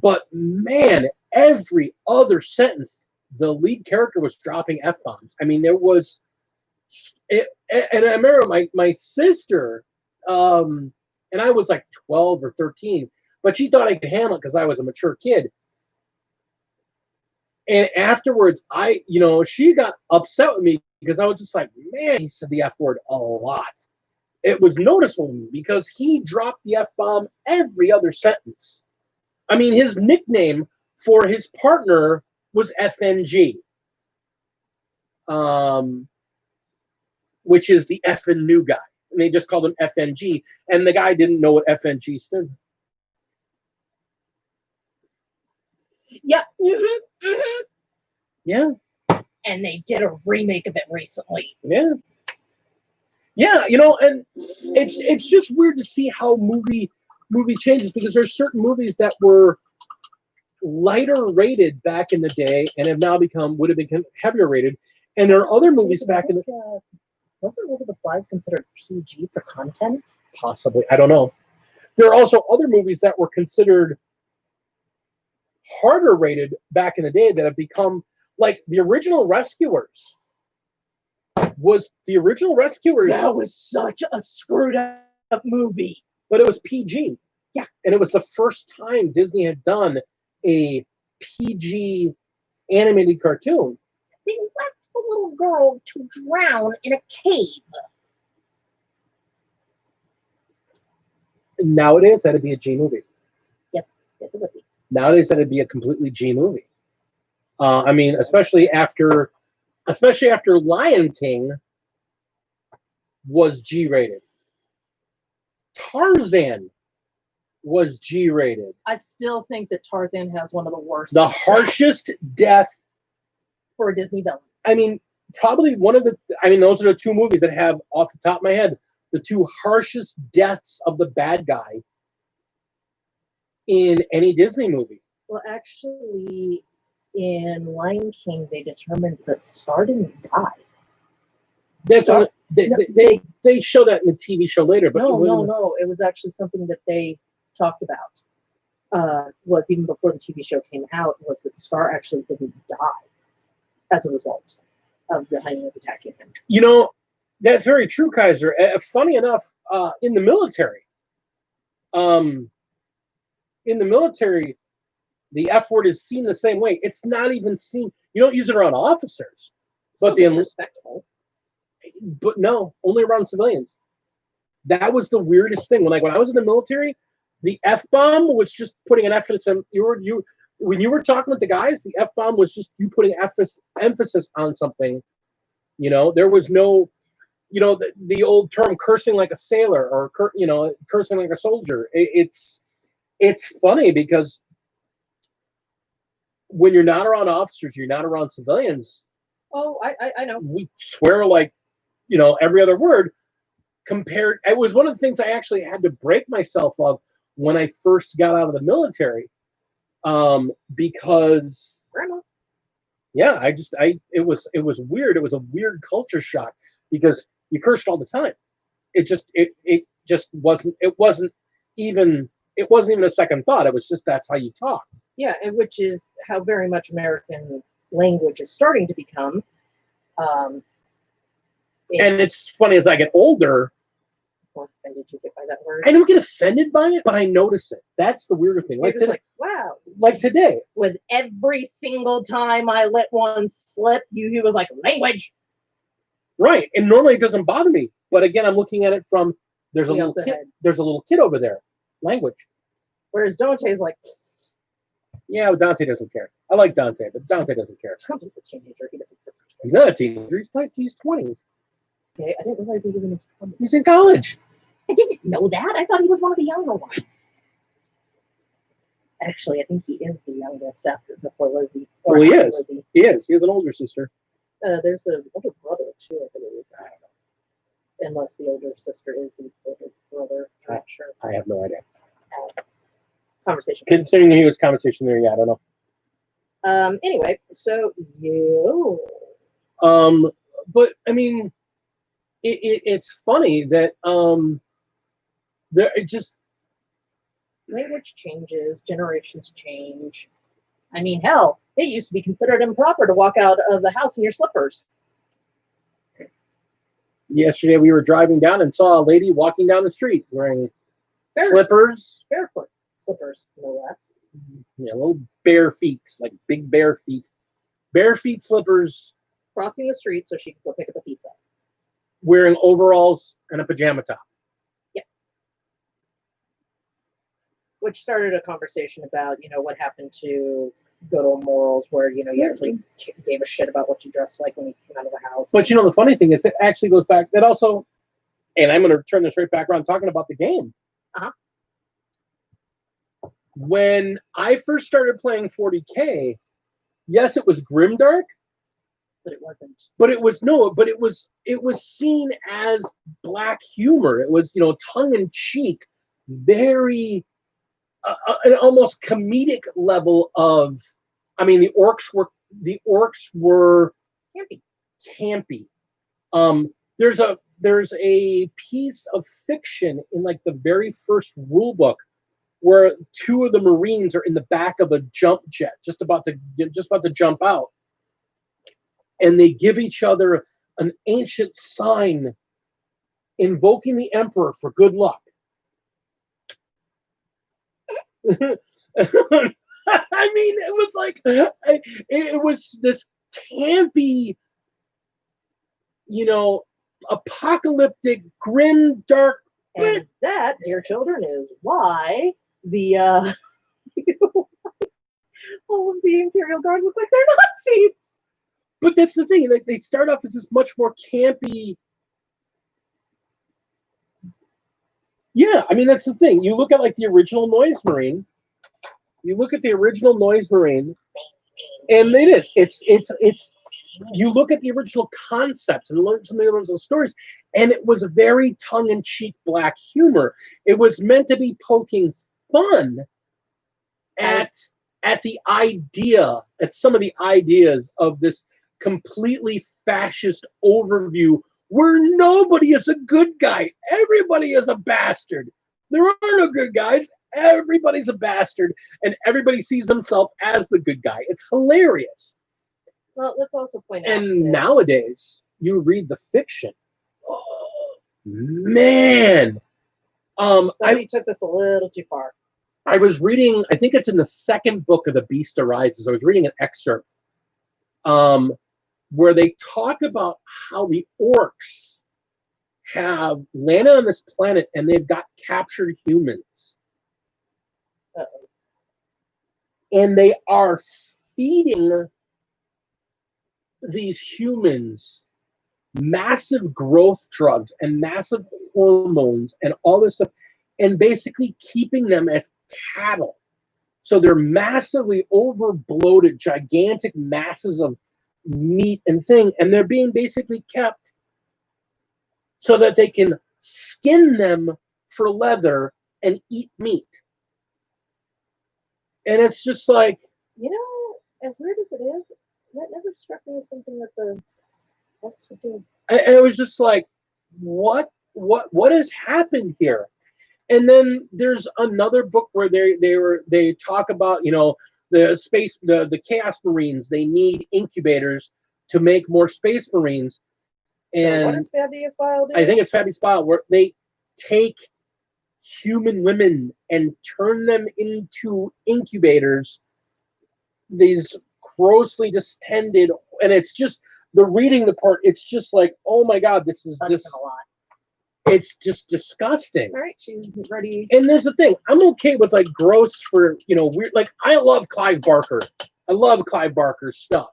But man, every other sentence, the lead character was dropping F-bombs. I mean, there was, and I remember my sister, and I was like 12 or 13, but she thought I could handle it because I was a mature kid. And afterwards, she got upset with me because I was just like, man, he said the F word a lot. It was noticeable to me because he dropped the F-bomb every other sentence. I mean, his nickname for his partner was FNG, which is the effing new guy. And they just called him FNG, and the guy didn't know what FNG stood for. Yeah. Yeah. And they did a remake of it recently. Yeah. Yeah, and it's just weird to see how movie changes because there's certain movies that were lighter rated back in the day and have now would have become heavier rated. And there are other movies back in the wasn't Lord of the Flies considered PG for content? Possibly, I don't know. There are also other movies that were considered harder rated back in the day that have become like the original Rescuers. That was such a screwed up movie. But it was PG. Yeah. And it was the first time Disney had done a PG animated cartoon. They left a little girl to drown in a cave. Nowadays, that'd be a G movie. Yes, it would be. Nowadays, that'd be a completely G movie. I mean, especially after Lion King was G rated. Tarzan was G rated. I still think that Tarzan has one of the worst. The harshest death for a Disney villain. I mean, probably those are the two movies that have, off the top of my head, the two harshest deaths of the bad guy in any Disney movie. Well, actually, in Lion King, they determined that Scar didn't die. That's Scar- on, they show that in the TV show later, but no. It was actually something that they talked about. Was even before the TV show came out, was that Scar actually didn't die as a result of the hyenas attacking him. You know, that's very true, Kaiser. Funny enough, in the military, the F word is seen the same way. It's not even seen. You don't use it around officers, but Disrespectful. but no, only around civilians. That was the weirdest thing. When I was in the military, the F bomb was just putting an emphasis on when you were talking with the guys. The F bomb was just you putting emphasis on something. You know, there was no, the old term cursing like a sailor or cursing like a soldier. It's funny because when you're not around officers, you're not around civilians. Oh, I know. We swear like, every other word. It was one of the things I actually had to break myself of when I first got out of the military, because Grandma. yeah, it was weird. It was a weird culture shock because you cursed all the time. It just wasn't even a second thought. It was just that's how you talk. Yeah, and which is how very much American language is starting to become. And it's funny as I get older. How offended you get by that word? I don't get offended by it, but I notice it. That's the weirder thing. Like, like, wow. Like today. With every single time I let one slip, he was like, language. Right. And normally it doesn't bother me. But again, I'm looking at it from there's a little kid over there. Language. Whereas Dante's like, yeah, but Dante doesn't care. I like Dante, but Dante doesn't care. Dante's a teenager. He doesn't care. He's not a teenager. He's 20s. Okay, I didn't realize he was in his 20s. He's in college. I didn't know that. I thought he was one of the younger ones. Actually, I think he is the youngest before Lizzie. Well, he is. Lizzie. He is. He has an older sister. There's an older brother, too, I believe. I don't know. Unless the older sister is the older brother. I'm not sure. I have no idea. Conversation. Considering he was conversation there, yeah, I don't know. Anyway, so you. But I mean, it's funny that language changes, generations change. I mean, hell, it used to be considered improper to walk out of the house in your slippers. Yesterday we were driving down and saw a lady walking down the street wearing slippers, barefoot slippers, no less. Yeah, little bare feet, like big bare feet slippers, crossing the street so she could go pick up a pizza. Wearing overalls and a pajama top. Yep. Which started a conversation about, what happened to good old morals where, you actually gave a shit about what you dressed like when you came out of the house. But, the funny thing is it actually goes back, that also, and I'm going to turn this right back around talking about the game. Uh-huh. When I first started playing 40K, yes, it was grimdark. But it wasn't. But it was seen as black humor. It was, tongue in cheek, very an almost comedic level of. I mean, the orcs were campy. There's a piece of fiction in like the very first rule book where two of the Marines are in the back of a jump jet, just about to jump out. And they give each other an ancient sign invoking the emperor for good luck. I mean, it was like, it was this campy, apocalyptic, grim, dark. And that, dear children, is why the all of the Imperial Guard look like they're Nazis. But that's the thing. Like, they start off as this much more campy. Yeah, I mean, that's the thing. You look at like the original Noise Marine. You look at the original Noise Marine, and it is. It's. You look at the original concepts and learn some of the original stories, and it was a very tongue-in-cheek black humor. It was meant to be poking fun at at some of the ideas of this completely fascist overview where nobody is a good guy. Everybody is a bastard. There are no good guys. Everybody's a bastard, and everybody sees themselves as the good guy. It's hilarious. Well, let's also point out. And that nowadays, you read the fiction. Oh, man. somebody took this a little too far. I was reading, I think it's in the second book of The Beast Arises. I was reading an excerpt where they talk about how the orcs have landed on this planet and they've got captured humans. Uh-oh. And they are feeding these humans massive growth drugs and massive hormones and all this stuff, and basically keeping them as cattle. So they're massively over bloated, gigantic masses of meat and thing, and they're being basically kept so that they can skin them for leather and eat meat. And it's just like, You know, as weird as it is, that never struck me as something that the orcs would do. I was just like, what has happened here? And then there's another book where they talk about, you know, the Chaos Marines. They need incubators to make more Space Marines. And So what does Fabius File do? I think it's Fabi's File, where they take human women and turn them into incubators. These grossly distended, and it's just the reading the part. It's just like, oh my god, this is just a lot. it's just disgusting. All right, she's ready. And there's the thing, I'm okay with like gross for, you know, weird. Like I love Clive Barker. I love Clive Barker's stuff.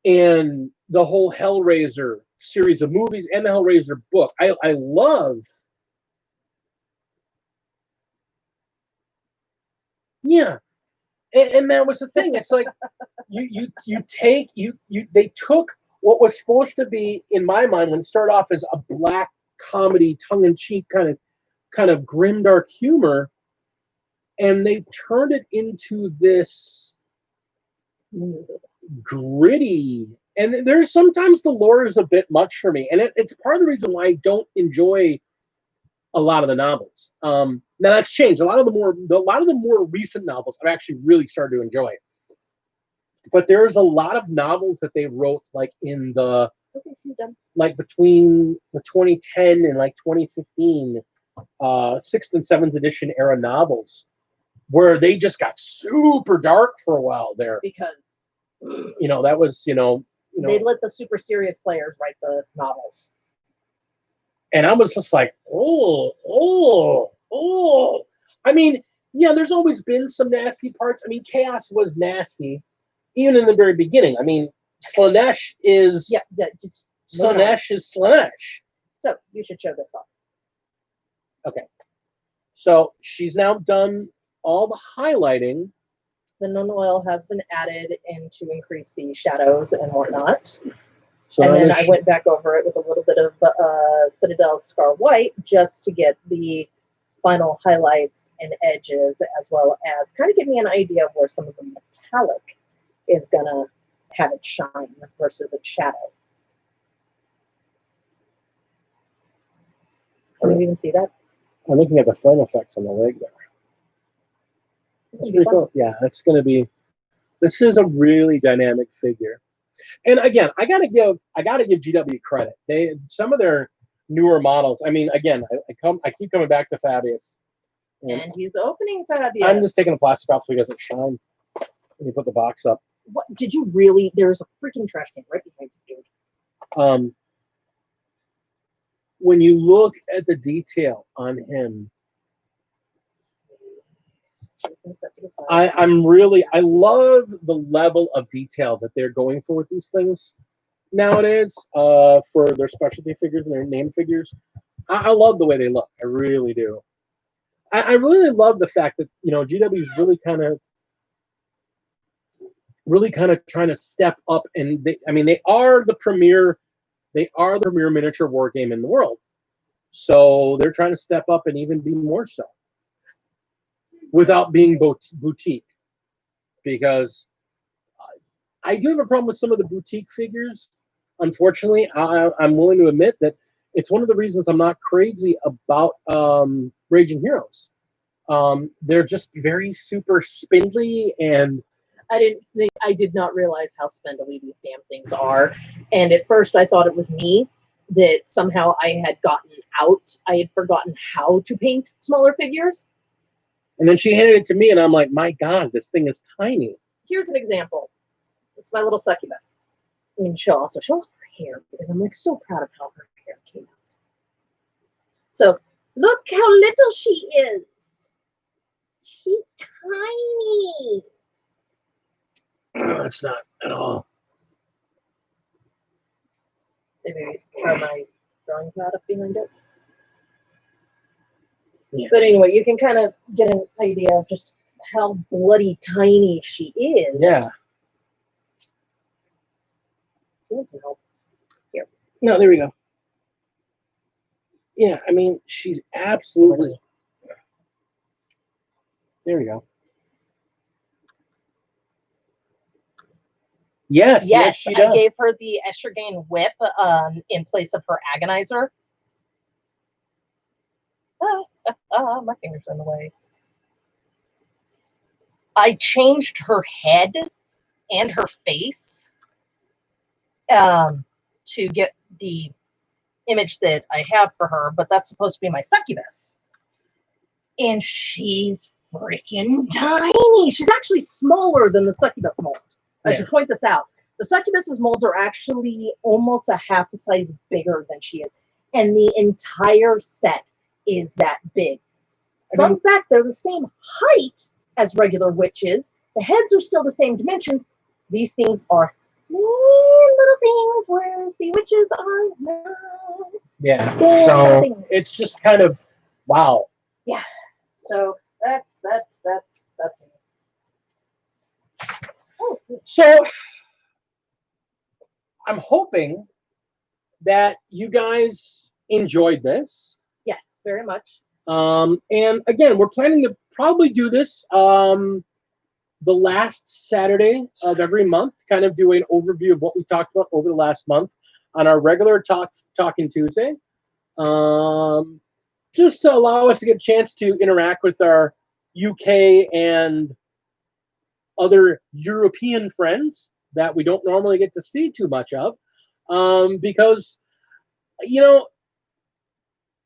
And the whole Hellraiser series of movies and the Hellraiser book. I love. Yeah. And that was the thing. It's like they took what was supposed to be, in my mind, when it started off as a black comedy, tongue-in-cheek kind of grimdark humor, and they turned it into this gritty. And there's sometimes the lore is a bit much for me, and it's part of the reason why I don't enjoy a lot of the novels. Now that's changed. A lot of the more recent novels I've actually really started to enjoy. But there's a lot of novels that they wrote like in the like between the 2010 and like 2015 6th and 7th edition era novels where they just got super dark for a while there. Because you know, that was, you know they let the super serious players write the novels. And I was just like, oh. I mean, yeah, there's always been some nasty parts. I mean, Chaos was nasty, even in the very beginning. I mean, Slaanesh is just Slaanesh is Slaanesh. So you should show this off. Okay. So she's now done all the highlighting. The nun oil has been added in to increase the shadows and whatnot. So and then I went back over it with a little bit of Citadel Scar White just to get the final highlights and edges, as well as kind of give me an idea of where some of the metallic is going to have its shine versus its shadow. Can you even see that? I'm looking at the flame effects on the leg there. That's pretty cool. Yeah, that's going to be. This is a really dynamic figure. And again, I gotta give GW credit. Some of their newer models. I mean, again, I keep coming back to Fabius. And he's opening Fabius. I'm just taking the plastic off so he doesn't shine. When you put the box up. What did you really? There's a freaking trash can right behind you, dude. When you look at the detail on him, I love the level of detail that they're going for with these things nowadays for their specialty figures and their name figures. I love the way they look. I really do. I really love the fact that, you know, GW is really kind of trying to step up, and they are the premier miniature war game in the world. So they're trying to step up and even be more so without being boutique. because I do have a problem with some of the boutique figures. Unfortunately, I'm willing to admit that it's one of the reasons I'm not crazy about Raging Heroes. They're just very super spindly, and I did not realize how spindly these damn things are. And at first I thought it was me, that somehow I had forgotten how to paint smaller figures. and then she handed it to me, and I'm like, my God, this thing is tiny. Here's an example. It's my little succubus. I mean, she'll also show off her hair, because I'm like so proud of how her hair came out. So look how little she is. She's tiny. It's not at all. Maybe try my drawing pad up behind it. Yeah. But anyway, you can kind of get an idea of just how bloody tiny she is. Yeah. You want some help? No, there we go. Yeah, I mean, she's absolutely. There we go. Yes, Yes, she I does. gave her the Eschergain whip in place of her agonizer. My fingers are in the way. I changed her head and her face to get the image that I have for her, but that's supposed to be my succubus. And she's freaking tiny. She's actually smaller than the succubus mold. I should point this out. The succubus's molds are actually almost a half a size bigger than she is. And the entire set is that big. Fun fact, they're the same height as regular witches. The heads are still the same dimensions. These things are little things, whereas the witches are not. Yeah. Little So things. it's just kind of wow. Yeah. So that's it. Oh, So I'm hoping that you guys enjoyed this. yes, very much. And again, we're planning to probably do this the last Saturday of every month, kind of do an overview of what we talked about over the last month on our regular Talking Tuesday. Just to allow us to get a chance to interact with our UK and other European friends that we don't normally get to see too much of. Because, you know,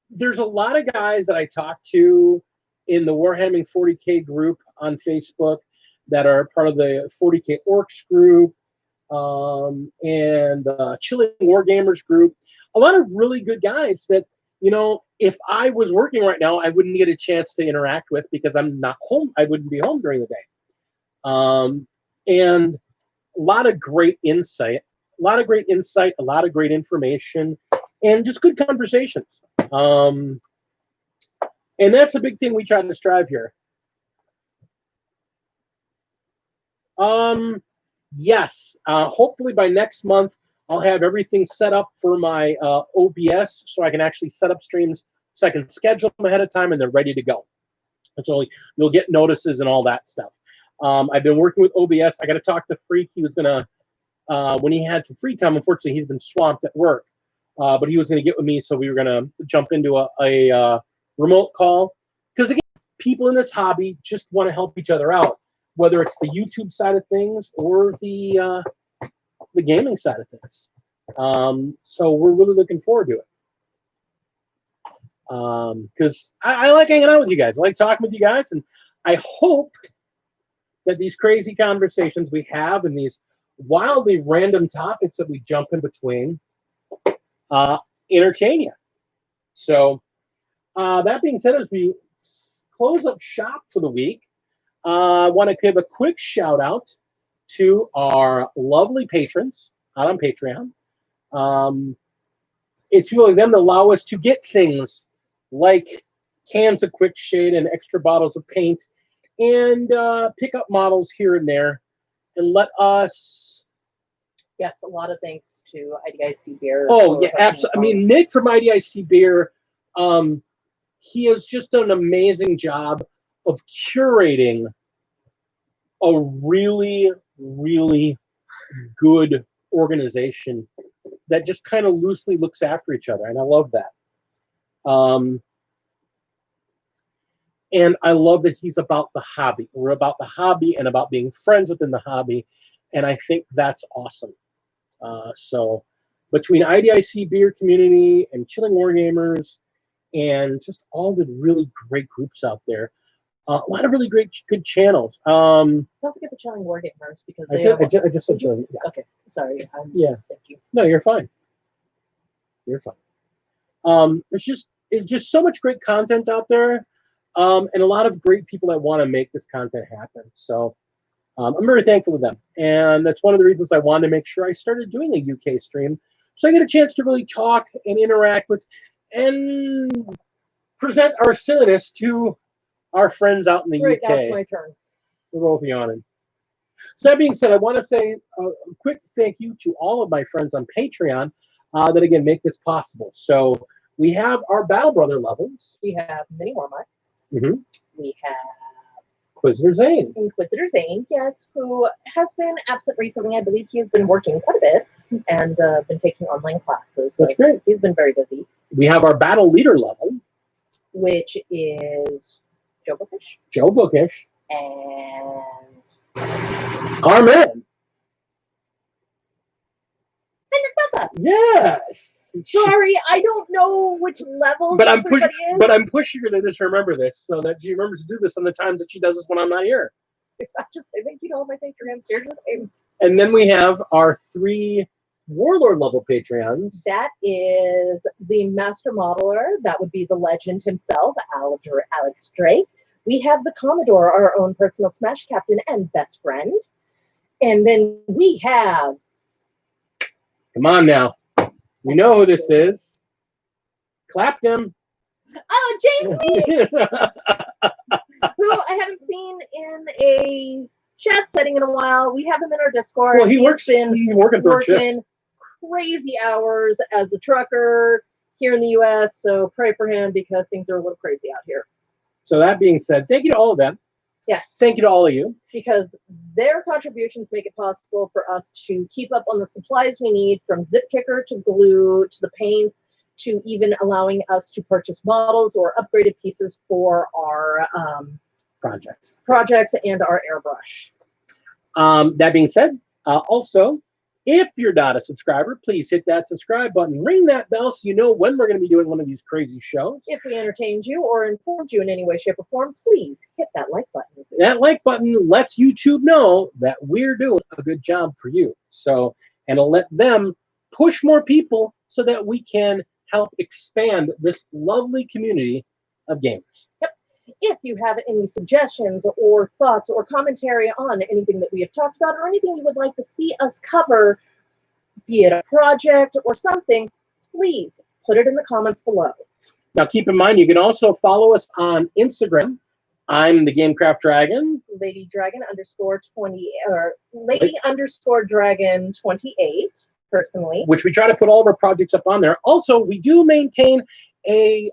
there's a lot of guys that I talk to in the Warhamming 40K group on Facebook that are part of the 40K Orcs group and Chilling Wargamers group. A lot of really good guys that, you know, if I was working right now, I wouldn't get a chance to interact with because I'm not home. I wouldn't be home during the day. And a lot of great insight, a lot of great information, and just good conversations. And that's a big thing we try to strive here. Yes, hopefully by next month, I'll have everything set up for my OBS so I can actually set up streams so I can schedule them ahead of time and they're ready to go. So you'll get notices and all that stuff. I've been working with OBS. I got to talk to Freak. He was going to, when he had some free time, unfortunately, he's been swamped at work. But he was going to get with me, so we were going to jump into a remote call. Because, again, people in this hobby just want to help each other out, whether it's the YouTube side of things or the gaming side of things. So we're really looking forward to it. Because I like hanging out with you guys. I like talking with you guys, and I hope that these crazy conversations we have and these wildly random topics that we jump in between entertain you. So that being said, as we close up shop for the week, I want to give a quick shout out to our lovely patrons out on Patreon. It's really them that allow us to get things like cans of Quick Shade and extra bottles of paint and pick up models here and there and let us. Yes, a lot of thanks to IDIC Beer. Oh, yeah, absolutely. I mean, Nick from IDIC Beer, he has just done an amazing job of curating a really, really good organization that just kind of loosely looks after each other, and I love that. And I love that he's about the hobby. We're about the hobby and about being friends within the hobby, and I think that's awesome. So between IDIC Beer Community and Chilling Wargamers and just all the really great groups out there, a lot of really great, good channels. Don't forget the Chilling Wargamers because they I just said Chilling. Yeah. Okay, sorry. Yeah. Thank you. No, you're fine. You're fine. It's just so much great content out there, and a lot of great people that want to make this content happen. So I'm very thankful to them, and that's one of the reasons I wanted to make sure I started doing a UK stream, so I get a chance to really talk and interact with and present our silliness to our friends out in the Right, UK. now it's my turn. We're both yawning. So that being said, I want to say a quick thank you to all of my friends on Patreon that, again, make this possible. So we have our Battle Brother levels. We have Mini Warmutt. Mm-hmm. We have Quisitor Zane. Inquisitor Zane, yes, who has been absent recently. I believe he has been working quite a bit and been taking online classes. So That's great. he's been very busy. We have our Battle Leader level, which is Joe Bookish. Joe Bookish. And Our man. Peppa. Yes. Sorry, I don't know which level But I'm everybody is. But I'm pushing her to just remember this so that she remembers to do this on the times that she does this when I'm not here. I just say thank you to all my Patreons. Here's your names. And then we have our 3 Warlord level Patreons. That is the Master Modeler. That would be the legend himself, Alex Drake. We have the Commodore, our own personal Smash Captain and best friend. And then we have... Come on now. We know who this is. Clapped him. Oh, James Weeks! Who I haven't seen in a chat setting in a while. We have him in our Discord. Well, he's working crazy hours as a trucker here in the U.S., so pray for him because things are a little crazy out here. So that being said, thank you to all of them. Yes. Thank you to all of you. Because their contributions make it possible for us to keep up on the supplies we need, from zip kicker to glue to the paints to even allowing us to purchase models or upgraded pieces for our projects and our airbrush. That being said, also, if you're not a subscriber, please hit that subscribe button. Ring that bell so you know when we're going to be doing one of these crazy shows. If we entertained you or informed you in any way, shape, or form, please hit that like button. That like button lets YouTube know that we're doing a good job for you. So, and it'll let them push more people so that we can help expand this lovely community of gamers. Yep. If you have any suggestions or thoughts or commentary on anything that we have talked about or anything you would like to see us cover, be it a project or something, please put it in the comments below. Now, keep in mind, you can also follow us on Instagram. I'm the Gamecraft Dragon. Lady Dragon _20 or Lady _Dragon 28, personally. Which we try to put all of our projects up on there. Also, we do maintain a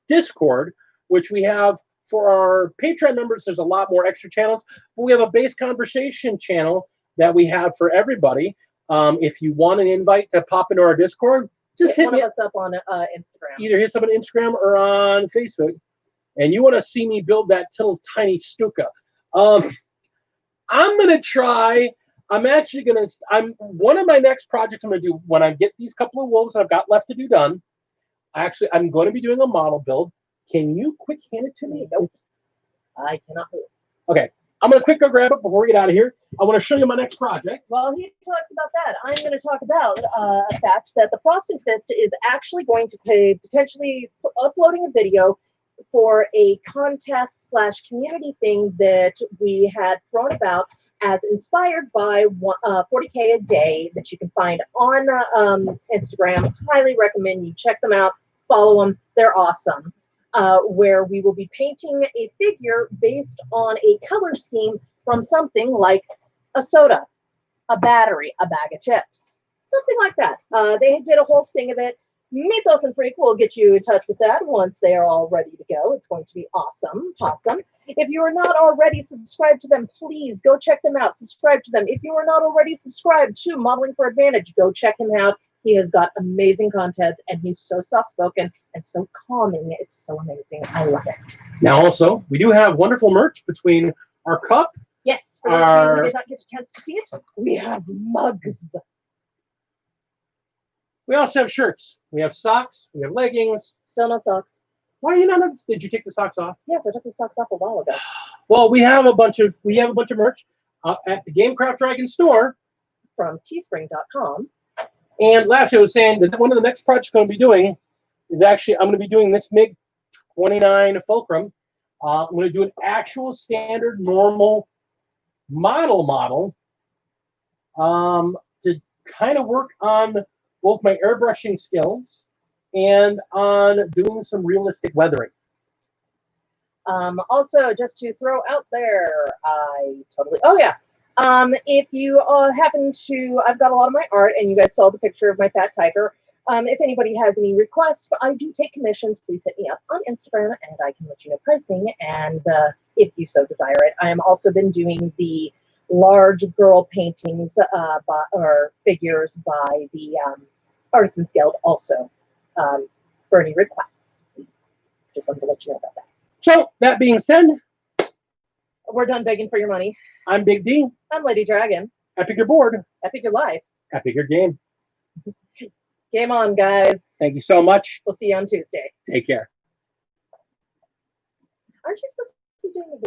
Discord, which we have for our Patreon members. There's a lot more extra channels, but we have a base conversation channel that we have for everybody. If you want an invite to pop into our Discord, just hit one of us up on Instagram. Either hit us up on Instagram or on Facebook. And you want to see me build that little tiny Stuka. I'm gonna try. One of my next projects I'm gonna do when I get these couple of wolves that I've got left to do done. Actually, I'm going to be doing a model build. Can you quick hand it to me? Nope. I cannot do it. Okay. I'm going to quick go grab it before we get out of here. I want to show you my next project. Well, he talks about that. I'm going to talk about a fact that the Frosted Fist is actually going to be potentially uploading a video for a contest / community thing that we had thrown about as inspired by 40K a day that you can find on Instagram. Highly recommend you check them out. Follow them. They're awesome. Where we will be painting a figure based on a color scheme from something like a soda, a battery, a bag of chips, something like that. They did a whole sting of it. Mythos and Freak will get you in touch with that once they are all ready to go. It's going to be awesome. Awesome. If you are not already subscribed to them, please go check them out. Subscribe to them. If you are not already subscribed to Modeling for Advantage, go check him out. He has got amazing content, and he's so soft-spoken and so calming. It's so amazing. I love it. Now, also, we do have wonderful merch between our cup. Yes, for those of you who did not get a chance to see it, we have mugs. We also have shirts. We have socks. We have leggings. Still no socks. Why are you not? Did you take the socks off? Yes, I took the socks off a while ago. Well, we have a bunch of merch at the Gamecraft Dragon store From teespring.com. And lastly, I was saying that one of the next projects I'm going to be doing is actually I'm going to be doing this MiG 29 Fulcrum. I'm going to do an actual standard normal model to kind of work on both my airbrushing skills and on doing some realistic weathering. Also, just to throw out there, if you happen to, I've got a lot of my art, and you guys saw the picture of my fat tiger. If anybody has any requests, I do take commissions. Please hit me up on Instagram, and I can let you know pricing. And if you so desire it, I am also been doing the large girl paintings or figures by the Artisans Guild. Also, for any requests, just wanted to let you know about that. So that being said, we're done begging for your money. I'm Big D. I'm Lady Dragon. Epic your board. Epic your life. Epic your game. Game on, guys. Thank you so much. We'll see you on Tuesday. Take care. Aren't you supposed to be doing a